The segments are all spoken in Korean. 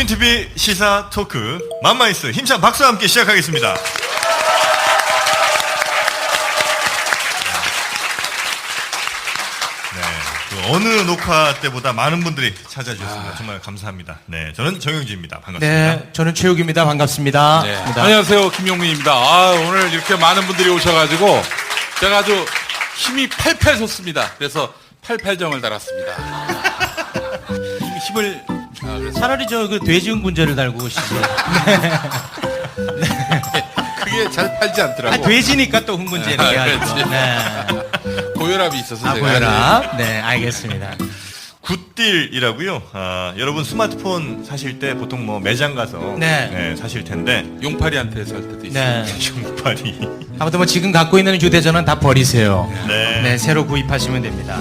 국민TV 시사 토크 맘마이스 힘찬 박수와 함께 시작하겠습니다. 어느 녹화 때보다 많은 분들이 찾아주셨습니다. 정말 감사합니다. 네, 저는 정영진입니다. 반갑습니다. 네, 저는 최욱입니다. 반갑습니다. 네. 안녕하세요, 김용민입니다. 오늘 이렇게 많은 분들이 오셔가지고 제가 아주 힘이 팔팔 솟습니다. 그래서 팔팔정을 달았습니다. 힘을 차라리 저 그 돼지응분제를 달고 오시지. 그게 잘 팔지 않더라고. 돼지니까 또 흥분제 이렇게 해가지고. 네. 고혈압이 있어서 제가 고혈압. 네, 알겠습니다. 굿딜이라고요. 여러분 스마트폰 사실 때 보통 뭐 매장 가서 네. 사실 텐데 용팔이한테 살 때도 있어요. 네. 용팔이. 아무튼 뭐 지금 갖고 있는 휴대전화는 다 버리세요. 네. 네, 새로 구입하시면 됩니다.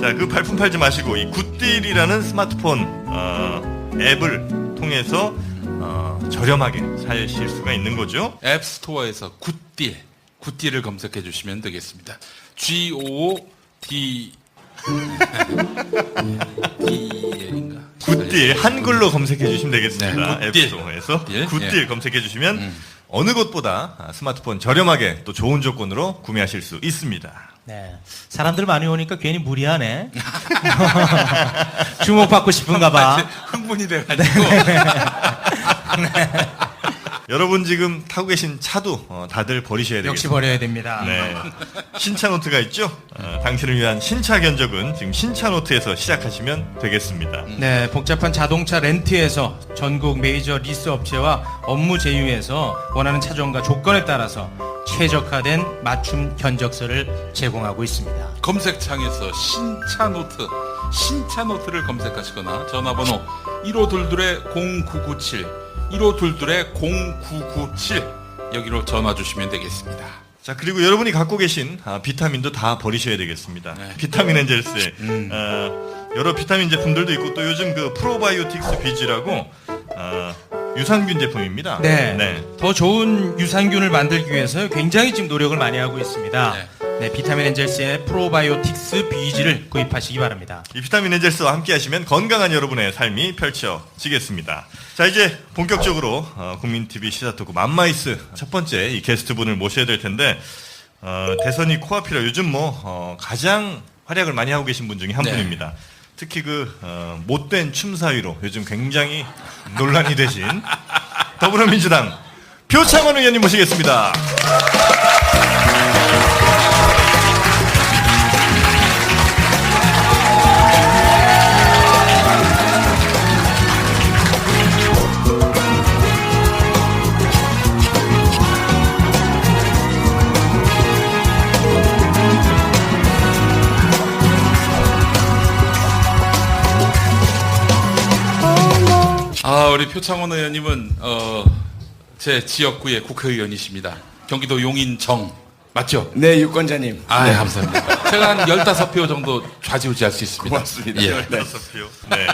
자, 그 발품 팔지 마시고 이 굿딜이라는 스마트폰 앱을 통해서 저렴하게 사실 수가 있는 거죠. 앱스토어에서 굿딜을 검색해 주시면 되겠습니다. G-O-D D인가? 굿딜 한글로 검색해 주시면 되겠습니다. 네, 굿딜. 앱스토어에서 굿딜. 굿딜 예. 검색해 주시면 어느 곳보다 스마트폰 저렴하게 또 좋은 조건으로 구매하실 수 있습니다. 네. 사람들 많이 오니까 괜히 무리하네. 주목받고 싶은가 봐. 흥분이 돼가지고. 여러분 지금 타고 계신 차도 다들 버리셔야 되겠습니다. 역시 버려야 됩니다. 네. 신차노트가 있죠? 당신을 위한 신차 견적은 지금 신차노트에서 시작하시면 되겠습니다. 네, 복잡한 자동차 렌트에서 전국 메이저 리스 업체와 업무 제휴에서 원하는 차종과 조건에 따라서 최적화된 맞춤 견적서를 제공하고 있습니다. 검색창에서 신차노트를 검색하시거나 전화번호 1522-0997 1522-0997 여기로 전화 주시면 되겠습니다. 자, 그리고 여러분이 갖고 계신 비타민도 다 버리셔야 되겠습니다. 네. 비타민 엔젤스에 여러 비타민 제품들도 있고 또 요즘 그 프로바이오틱스 비지라고 유산균 제품입니다. 네. 더 좋은 유산균을 만들기 위해서 굉장히 지금 노력을 많이 하고 있습니다. 네. 네, 비타민 엔젤스의 프로바이오틱스 비지를 구입하시기 바랍니다. 이 비타민 엔젤스와 함께 하시면 건강한 여러분의 삶이 펼쳐지겠습니다. 자, 이제 본격적으로 국민TV 시사토크 맘마이스 첫 번째 이 게스트분을 모셔야 될 텐데 대선이 코앞이라 요즘 가장 활약을 많이 하고 계신 분 중에 한 네. 분입니다. 특히 못된 춤 사위로 요즘 굉장히 논란이 되신 더불어민주당 표창원 의원님 모시겠습니다. 우리 표창원 의원님은 제 지역구의 국회의원이십니다. 경기도 용인정 맞죠? 네, 유권자님. 네, 감사합니다. 제가 한 15표 정도 좌지우지할 수 있습니다. 고맙습니다. 예. 15표. 네.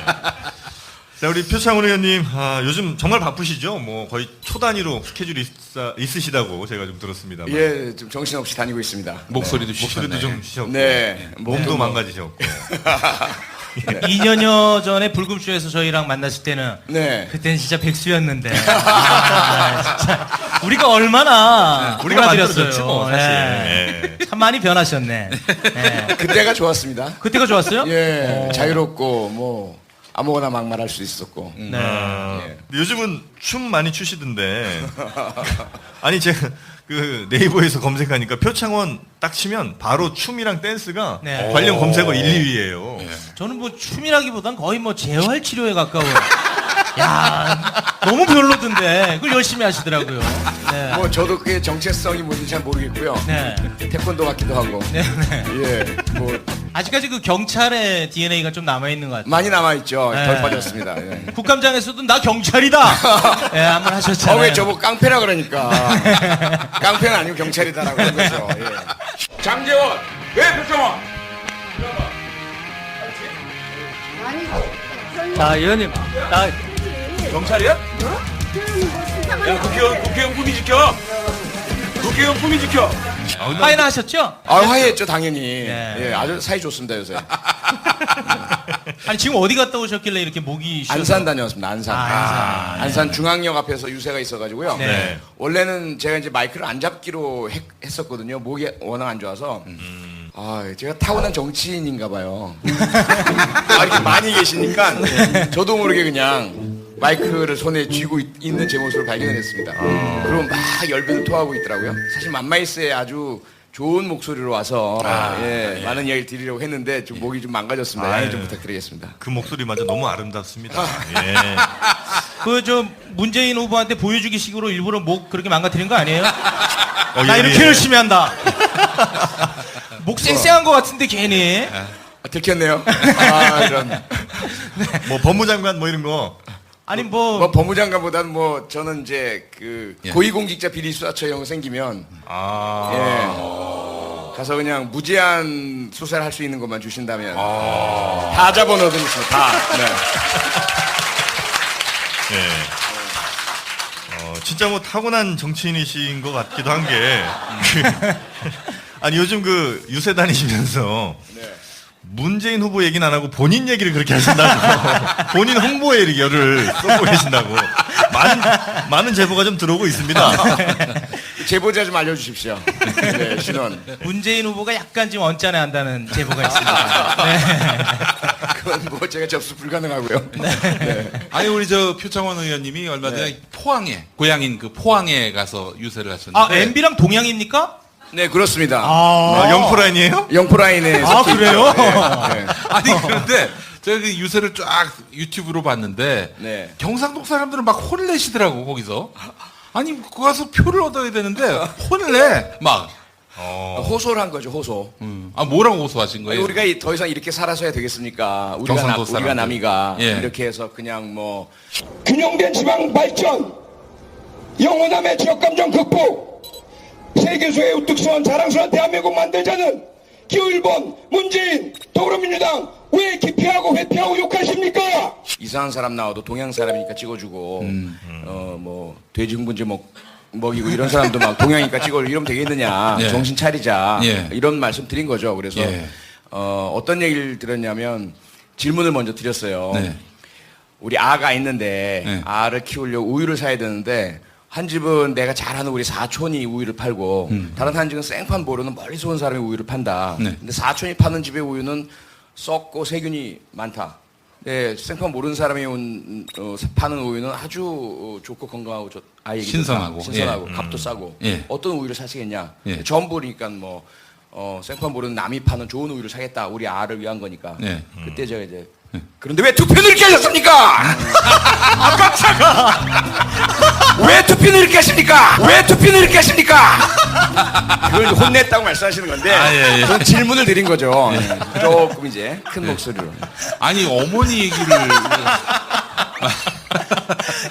자, 우리 표창원 의원님, 요즘 정말 바쁘시죠? 거의 초 단위로 스케줄이 있으시다고 제가 좀 들었습니다. 예, 좀 정신없이 다니고 있습니다. 목소리도 목소리도 좀 쉬셨고, 네. 몸도 망가지셨고. 2년여 전에 불금쇼에서 저희랑 만났을 때는 네. 그때는 진짜 백수였는데 진짜 우리가 얼마나 우리가 도와드렸어요. 만들어졌지 뭐, 사실. 네. 참 많이 변하셨네. 네. 그때가 좋았습니다. 그때가 좋았어요? 예, 자유롭고 아무거나 막 말할 수 있었고. 네. 예. 요즘은 춤 많이 추시던데. 아니, 제가 네이버에서 검색하니까 표창원 딱 치면 바로 춤이랑 댄스가 네. 관련 검색어 1, 2위예요. 저는 춤이라기보단 거의 재활 치료에 가까워. 야, 너무 별로던데 그걸 열심히 하시더라고요. 네. 저도 그게 정체성이 뭔지 잘 모르겠고요. 네. 태권도 같기도 하고. 네. 예, 아직까지 경찰의 DNA가 좀 남아 있는 것 같아요. 많이 남아있죠. 네. 덜 빠졌습니다. 예. 국감장에서도 나 경찰이다. 네, 한번 하셨잖아요. 왜 저보고 깡패라 그러니까. 깡패는 아니고 경찰이다라고 하는 거죠. 예. 장재원, 왜 표창원? 자, 의원님, 경찰이야? 야, 국회의원 품위 지켜. 국회의원 품위 지켜. 파이나 하셨죠? 화해했죠, 당연히. 네. 예, 아주 사이 좋습니다, 요새. 아니 지금 어디 갔다 오셨길래 이렇게 목이 쉬어서. 안산 다녀왔습니다. 안산. 안산. 중앙역 앞에서 유세가 있어가지고요. 네. 원래는 제가 이제 마이크를 안 잡기로 했었거든요. 목이 워낙 안 좋아서. 제가 타고난 정치인인가 봐요. 이렇게 많이 계시니까 저도 모르게 그냥 마이크를 손에 쥐고 있는 제 모습을 발견했습니다. 그럼 막 열변을 토하고 있더라고요. 사실 맘마이스에 아주 좋은 목소리로 와서 많은 이야기를 드리려고 했는데 좀 목이 좀 망가졌습니다. 양해 좀 부탁드리겠습니다. 그 목소리마저 너무 아름답습니다. 예. 그 저 문재인 후보한테 보여주기 식으로 일부러 목 그렇게 망가뜨린 거 아니에요? 나 예, 이렇게 예. 열심히 한다. 목 쌩쌩한 것 같은데 괜히. 들켰네요. 이런. 뭐 법무장관 뭐 이런 거. 아니 뭐 뭐 법무장관보다는 뭐 저는 이제 그 예. 고위공직자 비리수사처형 생기면 가서 그냥 무제한 수사를 할 수 있는 것만 주신다면 다 잡아넣어드리겠습니다. 다. 네. 예. 진짜 뭐 타고난 정치인이신 것 같기도 한 게, 아니, 요즘 그 유세 다니시면서 문재인 후보 얘기는 안 하고 본인 얘기를 그렇게 하신다고, 본인 홍보에 이렇게 열을 쏟고 계신다고, 많은 제보가 좀 들어오고 있습니다. 제보자 좀 알려주십시오. 네, 신원. 문재인 후보가 약간 지금 언짢아 한다는 제보가 있습니다. 네. 그건 뭐 제가 접수 불가능하고요. 아니 우리 저 표창원 의원님이 얼마 전에 포항에 고향인 그 포항에 가서 유세를 하셨는데. 아 MB랑 동양입니까? 네, 그렇습니다. 영프라인이에요? 영포라인에. 그래요? 아니 그런데 제가 그 유세를 쫙 유튜브로 봤는데 네. 경상도 사람들은 막 혼을 내시더라고 거기서. 아니 거기 가서 표를 얻어야 되는데 혼을 내 막. 호소를 한 거죠, 호소. 뭐라고 호소하신 거예요? 우리가 더 이상 이렇게 살아서야 되겠습니까? 경상도 우리가 사람들. 남이가 예. 이렇게 해서 그냥 뭐 균형된 지방 발전, 영원함의 지역감정 극복, 세계수의 우뚝선 자랑스러운 대한민국 만들자는 기호1번 문재인 더불어민주당 왜 기피하고 회피하고 욕하십니까? 이상한 사람 나와도 동양 사람이니까 찍어주고 뭐 돼지 흥분제 먹이고 이런 사람도 막 동양이니까 찍어주고 이러면 되겠느냐. 예. 정신 차리자. 예. 이런 말씀 드린 거죠. 그래서 예. 어떤 얘기를 들었냐면 질문을 먼저 드렸어요. 네. 우리 아가 있는데 네. 아를 키우려고 우유를 사야 되는데 한 집은 내가 잘 아는 우리 사촌이 우유를 팔고 다른 한 집은 생판 모르는 멀리서 온 사람이 우유를 판다. 네. 근데 사촌이 파는 집의 우유는 썩고 세균이 많다. 네, 생판 모르는 사람이 파는 우유는 아주 좋고 건강하고 아이에게 신선하고. 신선하고 예. 값도 싸고 예. 어떤 우유를 사시겠냐. 예. 전부 그러니까 뭐 생판 모르는 남이 파는 좋은 우유를 사겠다. 우리 아를 위한 거니까. 예. 그때 제가 이제 그런데 왜 투표는 이렇게 하셨습니까? 왜 투표는 이렇게 하십니까? 왜 투표는 이렇게 하십니까? 그걸 혼냈다고 말씀하시는 건데 예. 저는 질문을 드린 거죠. 조금 이제 큰 목소리로. 아니 어머니 얘기를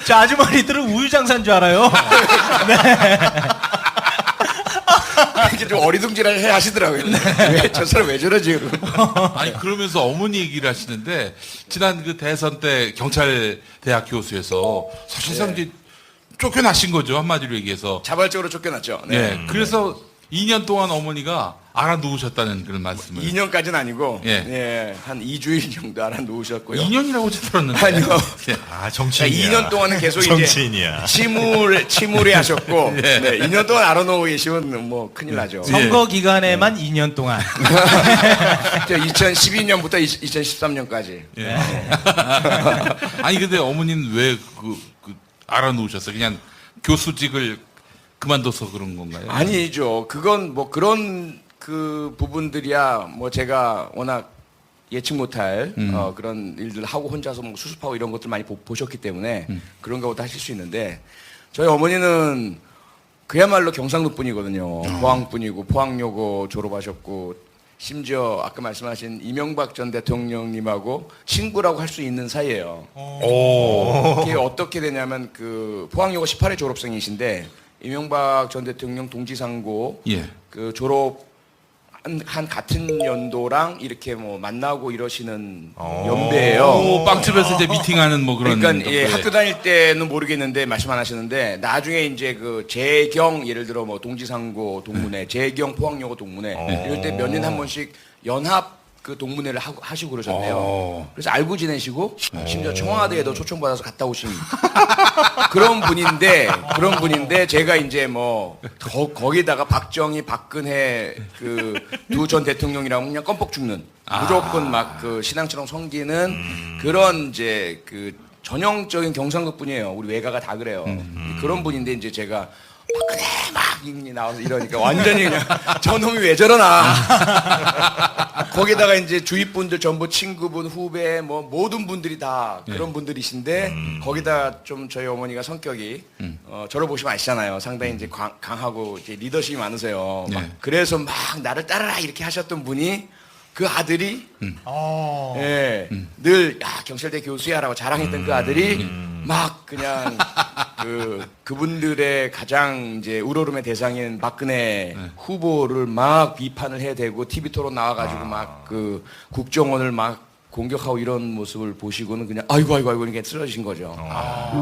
저 아주머니들은 우유 장사인 줄 알아요. 이렇게 좀 어리둥절해 하시더라고요. 저 사람 왜 저러지? 아니 그러면서 어머니 얘기를 하시는데 지난 그 대선 때 경찰 대학 교수에서 사실상 이제 쫓겨나신 거죠 한마디로 얘기해서. 자발적으로 쫓겨났죠. 네. 그래서 2년 동안 어머니가 알아누우셨다는 그런 말씀을. 2년까지는 아니고 예. 한 2주일 정도 알아놓으셨고요. 2년이라고 들었는데. 아니요. 예. 정치인이야. 2년 동안은 계속 이제 정치인이야. 침울해 하셨고 2년 동안 알아놓고 계시면 뭐 큰일 나죠. 선거 기간에만 2년 동안. 2012년부터 2013년까지. 예. 아니 근데 어머니는 왜 알아누우셨어요? 그냥 교수직을 그만둬서 그런 건가요? 아니죠. 그건 뭐 그런 그 부분들이야 뭐 제가 워낙 예측 못할 그런 일들 하고 혼자서 뭐 수습하고 이런 것들 많이 보셨기 때문에 그런 것도 하실 수 있는데 저희 어머니는 그야말로 경상도 분이거든요. 포항 분이고 포항여고 졸업하셨고 심지어 아까 말씀하신 이명박 전 대통령님하고 친구라고 할 수 있는 사이예요. 이게 어떻게 되냐면 그 포항여고 18회 졸업생이신데 이명박 전 대통령 동지상고 예. 그 졸업 한 같은 연도랑 이렇게 뭐 만나고 이러시는 연배예요. 오, 빵집에서 이제 미팅하는 뭐 그런. 그러니까 예, 거. 학교 다닐 때는 모르겠는데 말씀 안 하시는데 나중에 이제 그 재경 예를 들어 뭐 동지상고 동문회, 재경 포항여고 동문회 이럴 때 몇 년 한 번씩 연합 그 동문회를 하시고 그러셨네요. 그래서 알고 지내시고 심지어 청와대에도 초청받아서 갔다 오신 그런 분인데 제가 이제 뭐 거기다가 박정희, 박근혜 그 두 전 대통령이라면 그냥 껌뻑 죽는 무조건 막 그 신앙처럼 섬기는 그런 이제 그 전형적인 경상도 분이에요. 우리 외가가 다 그래요. 그런 분인데 이제 제가 박근혜 막 나와서 이러니까 완전히 그냥 저놈이 왜 저러나. 거기다가 이제 주위 분들 전부 친구분, 후배, 뭐 모든 분들이 다 그런 분들이신데 거기다 좀 저희 어머니가 성격이 저를 보시면 아시잖아요. 상당히 이제 강하고 이제 리더십이 많으세요. 막 그래서 막 나를 따르라 이렇게 하셨던 분이 그 아들이 예, 늘 경찰대 교수야라고 자랑했던 그 아들이 막 그냥 그분들의 가장 이제 우러름의 대상인 박근혜 후보를 막 비판을 해대고 TV 토론 나와가지고 막 그 국정원을 막 공격하고 이런 모습을 보시고는 그냥 아이고 이렇게 쓰러지신 거죠.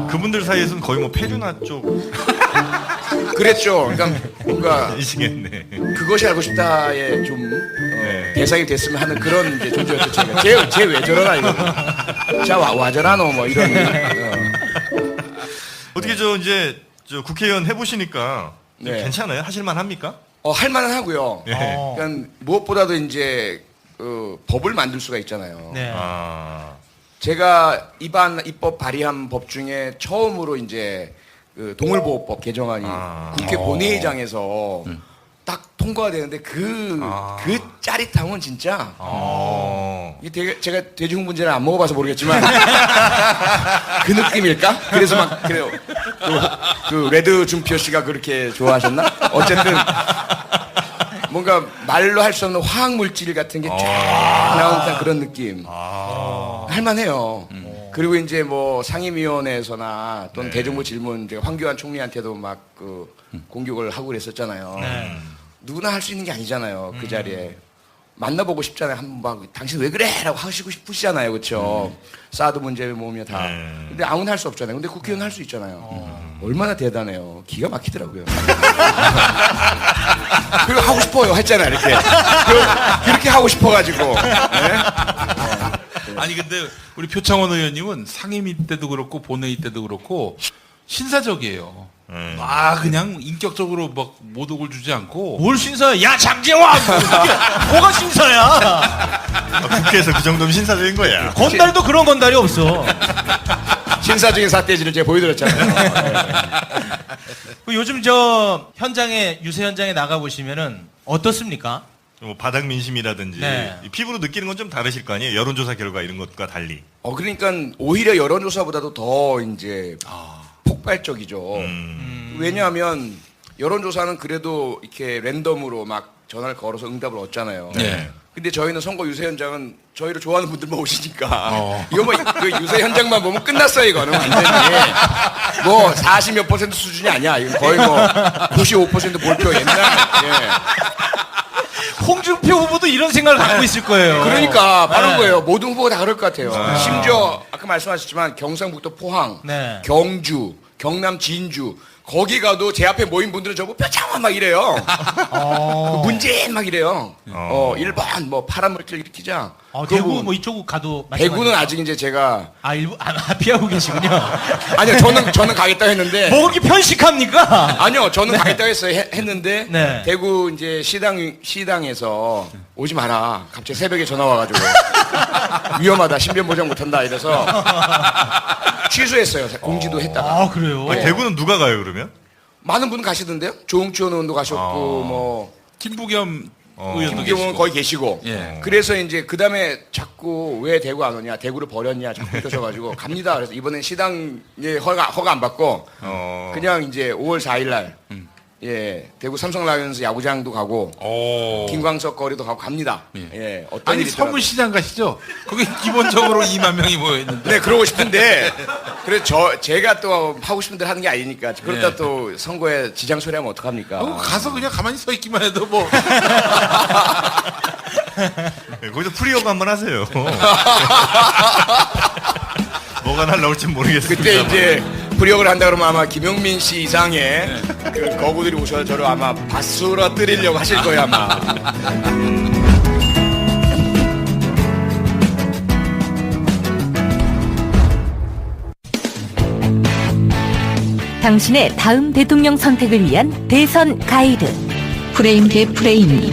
그분들 사이에서는 거의 뭐 페류나 쪽 그랬죠. 그러니까 뭔가 이시겠네. 그것이 알고 싶다에 좀 대상이 됐으면 하는 그런 이제 존재였죠. 제가 쟤 왜 저러나 이거. 자 와저라노 뭐 이런. 어떻게 이제 국회의원 해보시니까 네. 괜찮아요? 하실만 합니까? 할만은 하고요. 네. 그러니까 무엇보다도 이제 법을 만들 수가 있잖아요. 네. 제가 입법 발의한 법 중에 처음으로 이제 그 동물보호법 개정안이 국회 본회의장에서 딱 통과가 되는데 그 짜릿함은 진짜 이게 제가 돼지홍분제를 안 먹어봐서 모르겠지만 그 느낌일까? 그래서 막 그래요. 그 레드 준피어 씨가 그렇게 좋아하셨나? 어쨌든 뭔가 말로 할 수 없는 화학 물질 같은 게 쫙 나오는 듯한 그런 느낌. 할만해요. 그리고 이제 뭐 상임위원회에서나 또는 대정부 질문 이제 황교안 총리한테도 막 그 공격을 하고 그랬었잖아요. 누구나 할 수 있는 게 아니잖아요. 그 자리에 만나보고 싶잖아요. 한번 막 당신 왜 그래?라고 하시고 싶으시잖아요, 그렇죠? 사드 문제 뭐며 다. 근데 아무나 할 수 없잖아요. 근데 국회의원 할 수 있잖아요. 얼마나 대단해요. 기가 막히더라고요. 그리고 하고 싶어요, 했잖아요, 이렇게. 그렇게 하고 싶어가지고. 네? 아니 근데 우리 표창원 의원님은 상임위 때도 그렇고 본회의 때도 그렇고 신사적이에요. 그냥 인격적으로 막 모독을 주지 않고 뭘 신사야? 야 장재환! 뭐가 신사야? 국회에서 그 정도면 신사적인 거야. 건달도 그런 건달이 없어. 신사적인 삿대질을 제가 보여드렸잖아요. 그 요즘 유세 현장에 나가 보시면은 어떻습니까? 뭐 바닥 민심이라든지 네. 피부로 느끼는 건 좀 다르실 거 아니에요? 여론조사 결과 이런 것과 달리. 그러니까 오히려 여론조사보다도 더 이제 폭발적이죠. 왜냐하면 여론조사는 그래도 이렇게 랜덤으로 막 전화를 걸어서 응답을 얻잖아요. 네. 근데 저희는 선거 유세 현장은 저희를 좋아하는 분들만 오시니까 이거 뭐 그 유세 현장만 보면 끝났어요. 이거는 완전히 뭐 40 몇 % 수준이 아니야. 이거 거의 뭐 95% 몰표 옛날. 홍준표 후보도 이런 생각을 갖고 있을 거예요. 그러니까 바른 거예요. 모든 후보가 다 그럴 것 같아요. 심지어 아까 말씀하셨지만 경상북도 포항, 네. 경주, 경남 진주 거기 가도 제 앞에 모인 분들은 저보고 표창원 막 이래요. 문재인 막 이래요. 1번 뭐 파란 물질 일으키자. 대구 뭐 이쪽 가도 대구는 아직 이제 제가 일부 피하고 계시군요. 아니요 저는 가겠다 했는데 뭐 그렇게 편식합니까? 아니요 저는 가겠다고 했어요. 했는데 네. 대구 이제 시당에서 오지 마라. 갑자기 새벽에 전화 와가지고 위험하다. 신변 보장 못한다 이래서 취소했어요. 공지도 했다가. 그래요? 아니, 대구는 누가 가요 그러면? 많은 분 가시던데요. 조홍천 의원도 가셨고 뭐 김부겸 의원도 김부겸은 계시고. 거의 계시고. 예. 그래서 이제 그 다음에 자꾸 왜 대구 안 오냐, 대구를 버렸냐 자꾸 그러셔가지고 갑니다. 그래서 이번엔 시당에 허가 안 받고 그냥 이제 5월 4일 날 대구 삼성 라이온즈 야구장도 가고 김광석 거리도 가고 갑니다. 어떤 아니 일이 있더라도. 서울시장 가시죠? 거기 기본적으로 2만 명이 모여 있는데. 네, 그러고 싶은데 그래서 제가 또 하고 싶은 대로 하는 게 아니니까 그러다 예. 또 선거에 지장 소리하면 어떡합니까? 가서 그냥 가만히 서 있기만 해도 뭐. 네, 거기서 프리오가 한번 하세요. 뭐가 날라올지 모르겠습니다. 그때 이제 불역을 한다 그러면 아마 김용민 씨 이상의 그 거구들이 오셔서 저를 아마 바스러뜨리려고 하실 거예요 아마. 당신의 다음 대통령 선택을 위한 대선 가이드. 프레임 대 프레임.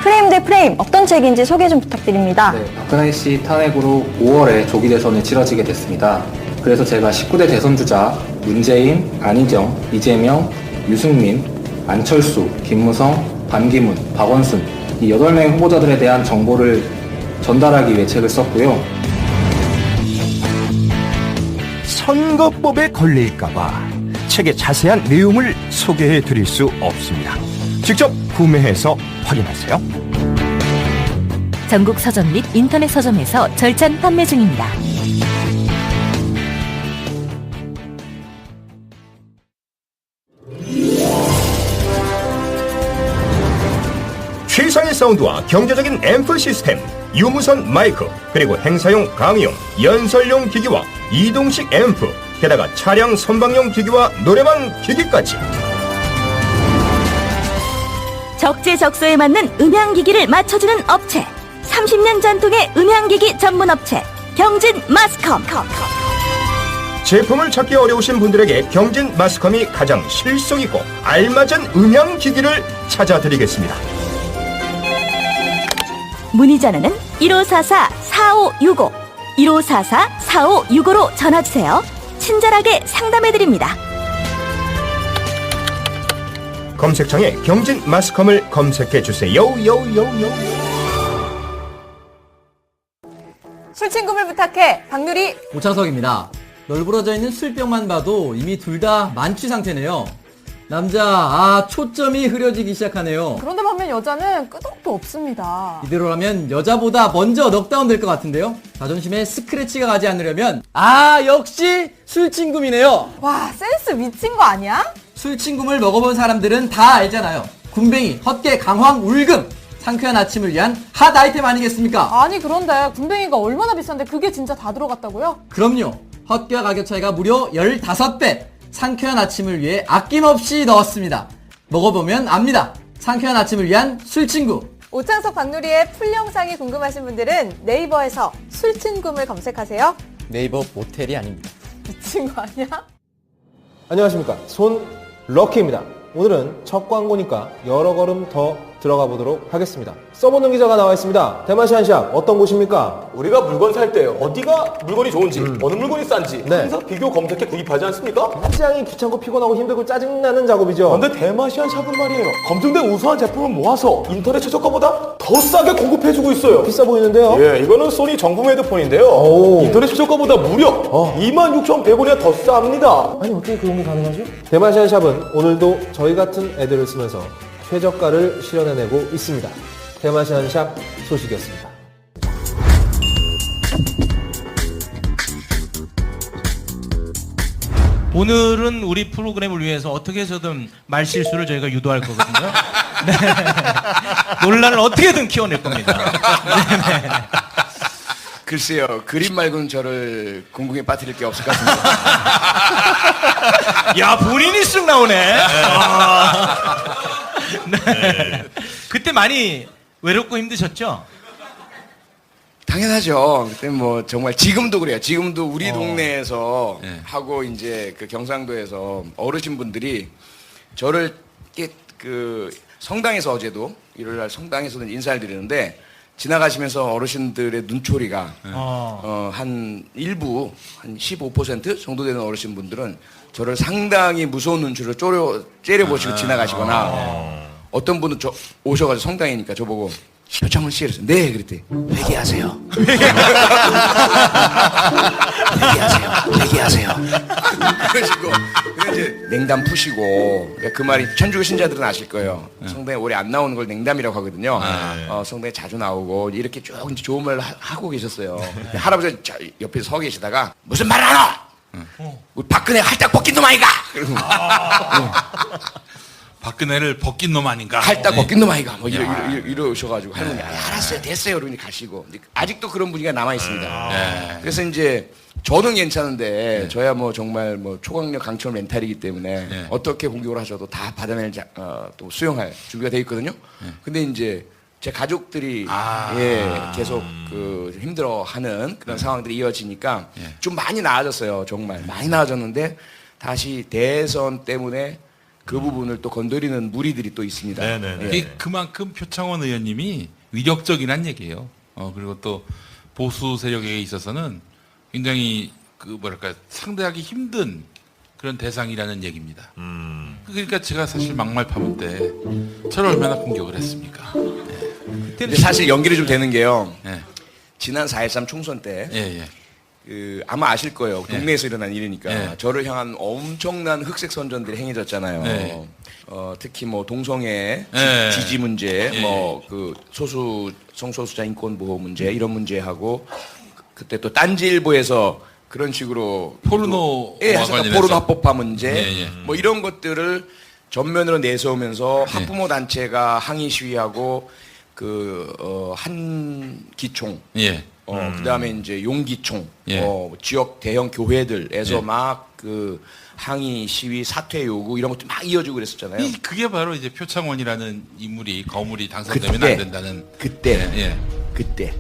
프레임 대 프레임 어떤 책인지 소개 좀 부탁드립니다. 네, 박근혜 씨 탄핵으로 5월에 조기 대선이 치러지게 됐습니다. 그래서 제가 19대 대선 주자 문재인, 안희정, 이재명, 유승민, 안철수, 김무성, 반기문, 박원순 이 8명의 후보자들에 대한 정보를 전달하기 위해 책을 썼고요. 선거법에 걸릴까봐 책의 자세한 내용을 소개해 드릴 수 없습니다. 직접 구매해서 확인하세요. 전국 서점 및 인터넷 서점에서 절찬 판매 중입니다. 최상의 사운드와 경제적인 앰프 시스템, 유무선 마이크, 그리고 행사용 강의용, 연설용 기기와 이동식 앰프, 게다가 차량 선방용 기기와 노래방 기기까지. 적재적소에 맞는 음향기기를 맞춰주는 업체, 30년 전통의 음향기기 전문 업체 경진 마스컴. 제품을 찾기 어려우신 분들에게 경진 마스컴이 가장 실속 있고 알맞은 음향 기기를 찾아드리겠습니다. 문의 전화는 1544-4565, 1544-4565로 전화주세요. 친절하게 상담해드립니다. 검색창에 경진 마스컴을 검색해주세요. 술친구를 부탁해 박누리. 오창석입니다. 널브러져 있는 술병만 봐도 이미 둘 다 만취 상태네요. 남자, 초점이 흐려지기 시작하네요. 그런데 반면 여자는 끄덕도 없습니다. 이대로라면 여자보다 먼저 넉다운 될 것 같은데요. 자존심에 스크래치가 가지 않으려면 역시 술친구이네요. 와, 센스 미친 거 아니야? 술친구를 먹어본 사람들은 다 알잖아요. 군뱅이, 헛개, 강황, 울금. 상쾌한 아침을 위한 핫 아이템 아니겠습니까? 아니 그런데 군뱅이가 얼마나 비싼데 그게 진짜 다 들어갔다고요? 그럼요. 헛개와 가격 차이가 무려 15배. 상쾌한 아침을 위해 아낌없이 넣었습니다. 먹어보면 압니다. 상쾌한 아침을 위한 술친구. 오창석 박누리의 풀 영상이 궁금하신 분들은 네이버에서 술친구를 검색하세요. 네이버 모텔이 아닙니다. 미친 거 아니야? 안녕하십니까, 손 럭키입니다. 오늘은 첫 광고니까 여러 걸음 더 들어가 보도록 하겠습니다. 써보는 기자가 나와 있습니다. 대마시안샵 어떤 곳입니까? 우리가 물건 살 때 어디가 물건이 좋은지 어느 물건이 싼지 네. 항상 비교 검색해 구입하지 않습니까? 굉장히 귀찮고 피곤하고 힘들고 짜증나는 작업이죠. 그런데 대마시안 샵은 말이에요, 검증된 우수한 제품을 모아서 인터넷 최저가보다 더 싸게 공급해주고 있어요. 비싸 보이는데요? 예, 이거는 소니 정품 헤드폰인데요. 오. 인터넷 최저가보다 무려 26,100원이나 더 쌉니다. 아니 어떻게 그런 게 가능하죠? 대마시안샵은 오늘도 저희 같은 애들을 쓰면서 최저가를 실현해내고 있습니다. 대마시안샵 소식이었습니다. 오늘은 우리 프로그램을 위해서 어떻게 해서든 말실수를 저희가 유도할 거거든요. 네. 논란을 어떻게든 키워낼 겁니다. 네. 글쎄요, 그림 말고는 저를 궁금에 빠뜨릴 게 없을 것 같습니다. 야, 본인이 쓱 나오네. 네. 그때 많이 외롭고 힘드셨죠? 당연하죠. 그때 뭐 정말 지금도 그래요. 지금도 우리 동네에서 네. 하고 이제 그 경상도에서 어르신분들이 저를 이렇게 그 성당에서 어제도 일요일 날 성당에서는 인사를 드리는데 지나가시면서 어르신들의 눈초리가 한 일부 한 15% 정도 되는 어르신분들은 저를 상당히 무서운 눈초리로 째려보시고 지나가시거나 어떤 분은 오셔가지고 성당이니까 저보고 표창원 씨 그랬어요. 네, 그랬더니 회개하세요. 회개하세요. 그러시고 이제 냉담 푸시고 그러니까 그 말이 천주교 신자들은 아실 거예요. 성당에 오래 안 나오는 걸 냉담이라고 하거든요. 성당에 자주 나오고 이렇게 쭉 이제 좋은 말 하고 계셨어요. 할아버지 옆에 서 계시다가 무슨 말 안 하? 우리 박근혜 할딱 벗긴 놈 아이가? 박근혜를 벗긴 놈 아닌가? 할딱 벗긴 놈 아이가? 뭐 이러셔가지고 할머니 알았어요, 됐어요. 그러니 가시고 아직도 그런 분위기가 남아 있습니다. 그래서 이제 저는 괜찮은데 저야 뭐 정말 뭐 초강력 강철 멘탈이기 때문에 어떻게 공격을 하셔도 다 받아낼 또 수용할 준비가 돼 있거든요. 근데 이제 제 가족들이 예, 계속 그 힘들어하는 그런 상황들이 이어지니까 좀 많이 나아졌어요. 정말 많이 나아졌는데 다시 대선 때문에 그 부분을 또 건드리는 무리들이 또 있습니다. 예. 그만큼 표창원 의원님이 위력적이란 얘기예요. 그리고 또 보수 세력에 있어서는 굉장히 그 뭐랄까 상대하기 힘든 그런 대상이라는 얘기입니다. 그러니까 제가 사실 막말 파문 때 저를 얼마나 공격을 했습니까? 근데 사실 연결이 좀 되는 게요. 지난 4.13 총선 때 그 아마 아실 거예요. 동네에서 일어난 일이니까 저를 향한 엄청난 흑색 선전들이 행해졌잖아요. 특히 뭐 동성애 지지 문제, 뭐 그 성소수자 인권 보호 문제 이런 문제하고 그때 또 딴지일보에서 그런 식으로 포르노 포르노 합법화 문제 뭐 이런 것들을 전면으로 내세우면서 학부모 단체가 항의 시위하고 한기총 그다음에 이제 용기총 지역 대형 교회들에서 막 그 항의 시위 사퇴 요구 이런 것도 막 이어지고 그랬었잖아요. 그게 바로 이제 표창원이라는 인물이 거물이 당선되면 안 된다는 그때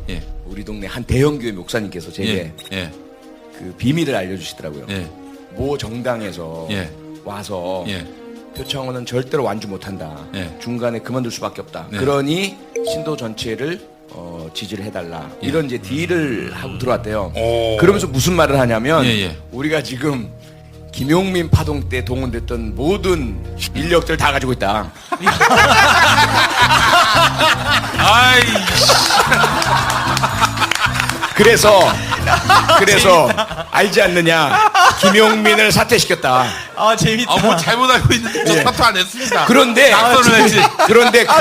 우리 동네 한 대형 교회 목사님께서 제게 그 비밀을 알려주시더라고요. 모 정당에서 와서 표창원은 절대로 완주 못한다. 중간에 그만둘 수밖에 없다. 그러니 신도 전체를 지지를 해달라. 이런 이제 딜을 하고 들어왔대요. 그러면서 무슨 말을 하냐면 우리가 지금 김용민 파동 때 동원됐던 모든 인력들 다 가지고 있다. 그래서 알지 않느냐? 김용민을 사퇴시켰다. 재밌다. 뭐 잘못 알고 있는데 저 사퇴 안 했습니다. 그런데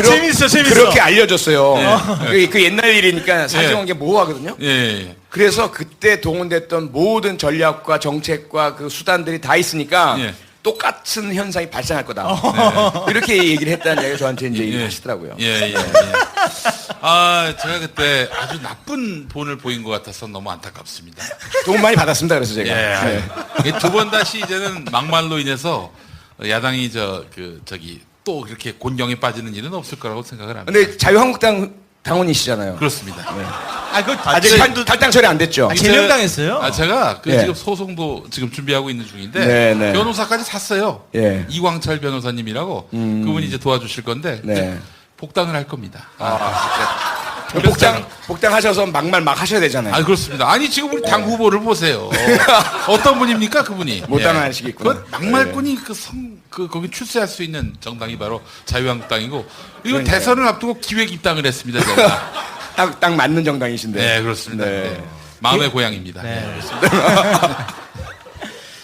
재밌어. 그렇게 알려줬어요. 그 옛날 일이니까 사실관계 모호하거든요. 그래서 그때 동원됐던 모든 전략과 정책과 그 수단들이 다 있으니까 똑같은 현상이 발생할 거다. 이렇게 얘기를 했다는 얘기가 저한테 이제 얘기하시더라고요. 제가 그때 아주 나쁜 본을 보인 것 같아서 너무 안타깝습니다. 돈 많이 받았습니다. 그래서 제가 두 번 다시 이제는 막말로 인해서 야당이 저기 또 그렇게 곤경에 빠지는 일은 없을 거라고 생각을 합니다. 근데 자유한국당 당원이시잖아요. 그렇습니다. 아직 탈당 처리 안 됐죠. 제명당했어요? 제가 지금 소송도 지금 준비하고 있는 중인데 변호사까지 샀어요. 이광철 변호사님이라고 그분이 이제 도와주실 건데 복당을 할 겁니다. 복당하셔서 막말 막 하셔야 되잖아요. 그렇습니다. 아니 지금 우리 당 후보를 보세요. 어떤 분입니까 그분이? 못 당하시겠구나. 막말꾼이 거기 출세할 수 있는 정당이 바로 자유한국당이고 이거 대선을 앞두고 기획 입당을 했습니다. 제가. 딱 맞는 정당이신데. 네 그렇습니다. 마음의 고향입니다.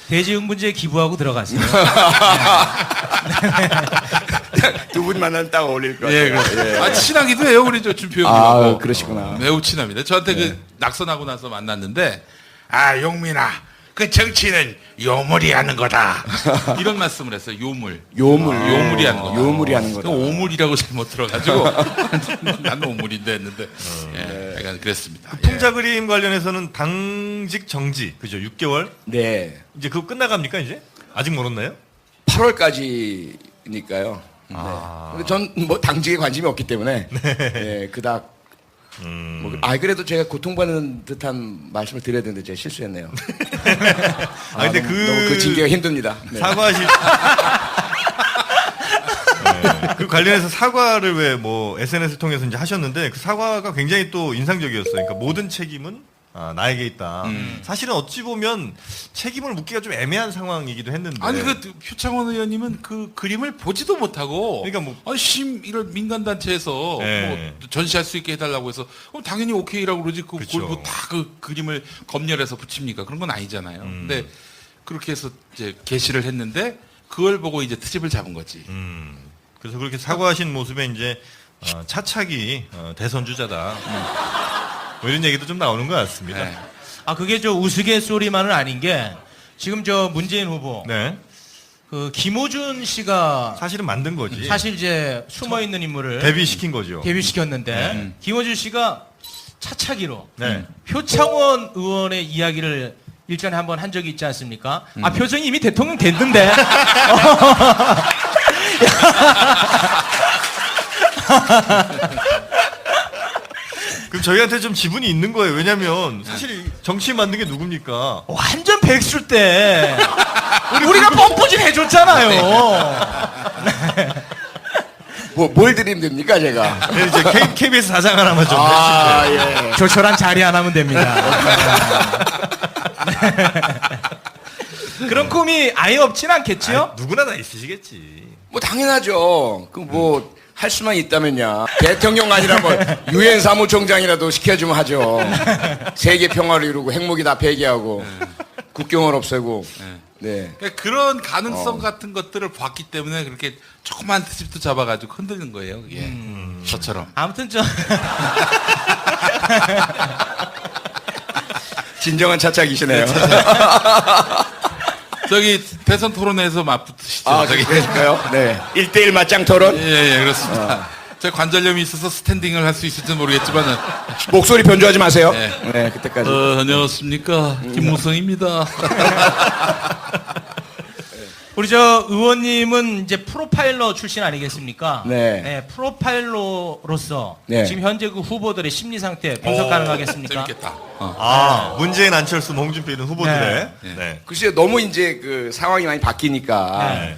대지응분지에 기부하고 들어갔어요. 두 분이 만나면 딱 어울릴 것 같아요. 친하기도 해요 우리 저 준표 형님하고. 그러시구나. 매우 친합니다. 저한테 낙선하고 나서 만났는데 용민아 그 정치는 요물이 하는 거다. 이런 말씀을 했어요. 요물이 하는 거다. 요물이 하는 거다. 오물이라고 잘못 들어가지고 난 오물인데 했는데 약간 그랬습니다. 풍자 그림 관련해서는 당직 정지 그죠? 6개월? 네. 이제 그거 끝나갑니까 이제? 아직 멀었나요? 8월까지니까요. 근데 전 뭐 당직에 관심이 없기 때문에 그닥 그래도 제가 고통받는 듯한 말씀을 드려야 되는데 제가 실수했네요. 근데 너무 그 징계가 힘듭니다. 사과하실 그 관련해서 사과를 왜 뭐 SNS를 통해서 이제 하셨는데 그 사과가 굉장히 또 인상적이었어요. 그러니까 모든 책임은 나에게 있다. 사실은 어찌 보면 책임을 묻기가 좀 애매한 상황이기도 했는데. 아니 표창원 의원님은 그 그림을 보지도 못하고. 그러니까 이런 민간 단체에서 뭐 전시할 수 있게 해달라고 해서 당연히 오케이라고 그러지. 그걸 뭐 다 그 그림을 검열해서 붙입니까? 그런 건 아니잖아요. 근데 그렇게 해서 이제 게시를 했는데 그걸 보고 이제 트집을 잡은 거지. 그래서 그렇게 사과하신 모습에 이제 차차기 대선 주자다. 뭐 이런 얘기도 좀 나오는 것 같습니다. 그게 저 우스갯소리만은 아닌 게 지금 저 문재인 후보 그 김호준 씨가 사실은 만든 거지. 사실 이제 숨어 있는 인물을 데뷔시킨 거죠. 데뷔시켰는데 김호준 씨가 차차기로 표창원 의원의 이야기를 일전에 한번 한 적이 있지 않습니까? 표정이 이미 대통령 됐는데. 그럼 저희한테 좀 지분이 있는 거예요. 왜냐면 사실 정치 만든 게 누굽니까? 완전 백수 때 우리가 펌프 좀 해줬잖아요. 뭘 드리면 됩니까, 제가? 네, 이제 KBS 사장 하나만 좀 아, 해주시면. 예. 조촐한 자리 하나면 됩니다. 그런 꿈이 아예 없진 않겠지요? 누구나 다 있으시겠지. 뭐 당연하죠. 그 뭐 할 수만 있다면야 대통령 아니라 뭐 유엔 사무총장이라도 시켜주면 하죠. 세계 평화를 이루고 핵무기 다 폐기하고 국경을 없애고. 네. 그러니까 그런 가능성 같은 것들을 봤기 때문에 그렇게 조그만 트집도 잡아가지고 흔드는 거예요. 그게 저처럼. 아무튼 저 진정한 차착이시네요. 저기 대선 토론회에서 맞붙으시죠. 아, 저기. 그럴까요? 네. 1대1 맞짱 토론? 예, 그렇습니다. 제가 관절염이 있어서 스탠딩을 할 수 있을지는 모르겠지만은. 목소리 변조하지 마세요. 네. 네, 그때까지. 안녕하십니까. 김무성입니다. 우리 저 의원님은 이제 프로파일러 출신 아니겠습니까? 네. 프로파일러로서 네. 지금 현재 그 후보들의 심리 상태 분석 가능하겠습니까? 재밌겠다. 문재인, 안철수, 뭐 홍준표 이런 후보들의. 네. 네. 글쎄요, 너무 이제 그 상황이 많이 바뀌니까. 네.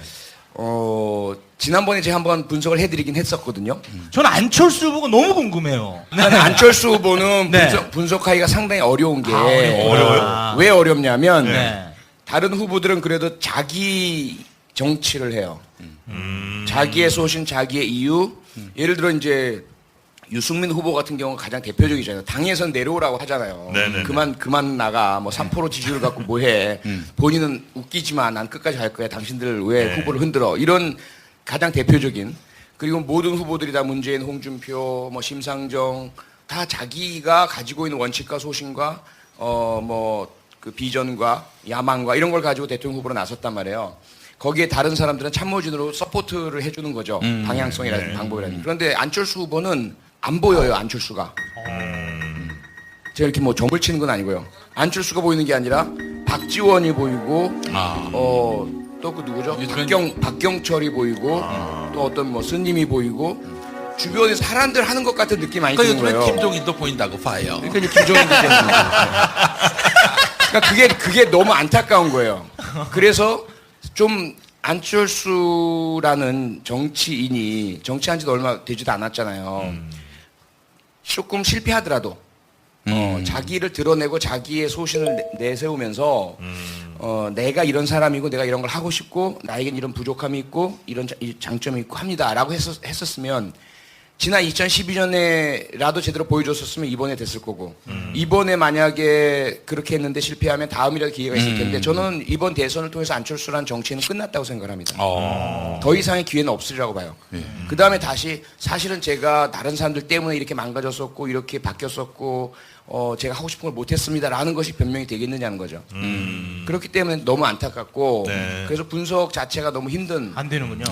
지난번에 제가 한번 분석을 해드리긴 했었거든요. 저는 안철수 후보가 너무 궁금해요. 안철수 후보는 네. 분석하기가 상당히 어려운 게. 어려워요? 왜 어렵냐면, 네. 다른 후보들은 그래도 자기 정치를 해요. 자기의 소신, 자기의 이유. 예를 들어 이제 유승민 후보 같은 경우가 가장 대표적이잖아요. 당에선 내려오라고 하잖아요. 네네네. 그만 나가. 뭐 3% 지지율 갖고 뭐해. 본인은 웃기지만 난 끝까지 갈 거야. 당신들 왜 네. 후보를 흔들어. 이런 가장 대표적인. 그리고 모든 후보들이 다 문재인, 홍준표, 뭐 심상정 다 자기가 가지고 있는 원칙과 소신과 그 비전과 야망과 이런 걸 가지고 대통령 후보로 나섰단 말이에요. 거기에 다른 사람들은 참모진으로 서포트를 해주는 거죠. 방향성이라든지 방법이라든지. 그런데 안철수 후보는 안 보여요, 안철수가. 제가 이렇게 뭐 점을 치는 건 아니고요. 안철수가 보이는 게 아니라 박지원이 보이고, 또 그 누구죠? 박경철이 보이고, 또 어떤 뭐 스님이 보이고, 주변에 사람들 하는 것 같은 느낌이 많이 드는 그러니까 거예요. 요즘에 김종인도 보인다고 봐요. 그러니까 이제 김종인도 때문에. 그러니까 그게 너무 안타까운 거예요. 그래서 좀 안철수라는 정치인이 정치한 지도 얼마 되지도 않았잖아요. 조금 실패하더라도 자기를 드러내고 자기의 소신을 내세우면서 내가 이런 사람이고 내가 이런 걸 하고 싶고 나에겐 이런 부족함이 있고 이런 장점이 있고 합니다라고 했었으면 지난 2012년에라도 제대로 보여줬었으면 이번에 됐을 거고 이번에 만약에 그렇게 했는데 실패하면 다음이라도 기회가 있을 텐데 저는 이번 대선을 통해서 안철수라는 정치인은 끝났다고 생각합니다. 더 이상의 기회는 없으리라고 봐요. 그 다음에 다시 사실은 제가 다른 사람들 때문에 이렇게 망가졌었고 이렇게 바뀌었었고 제가 하고 싶은 걸 못했습니다라는 것이 변명이 되겠느냐는 거죠. 그렇기 때문에 너무 안타깝고 네. 그래서 분석 자체가 너무 안 되는군요.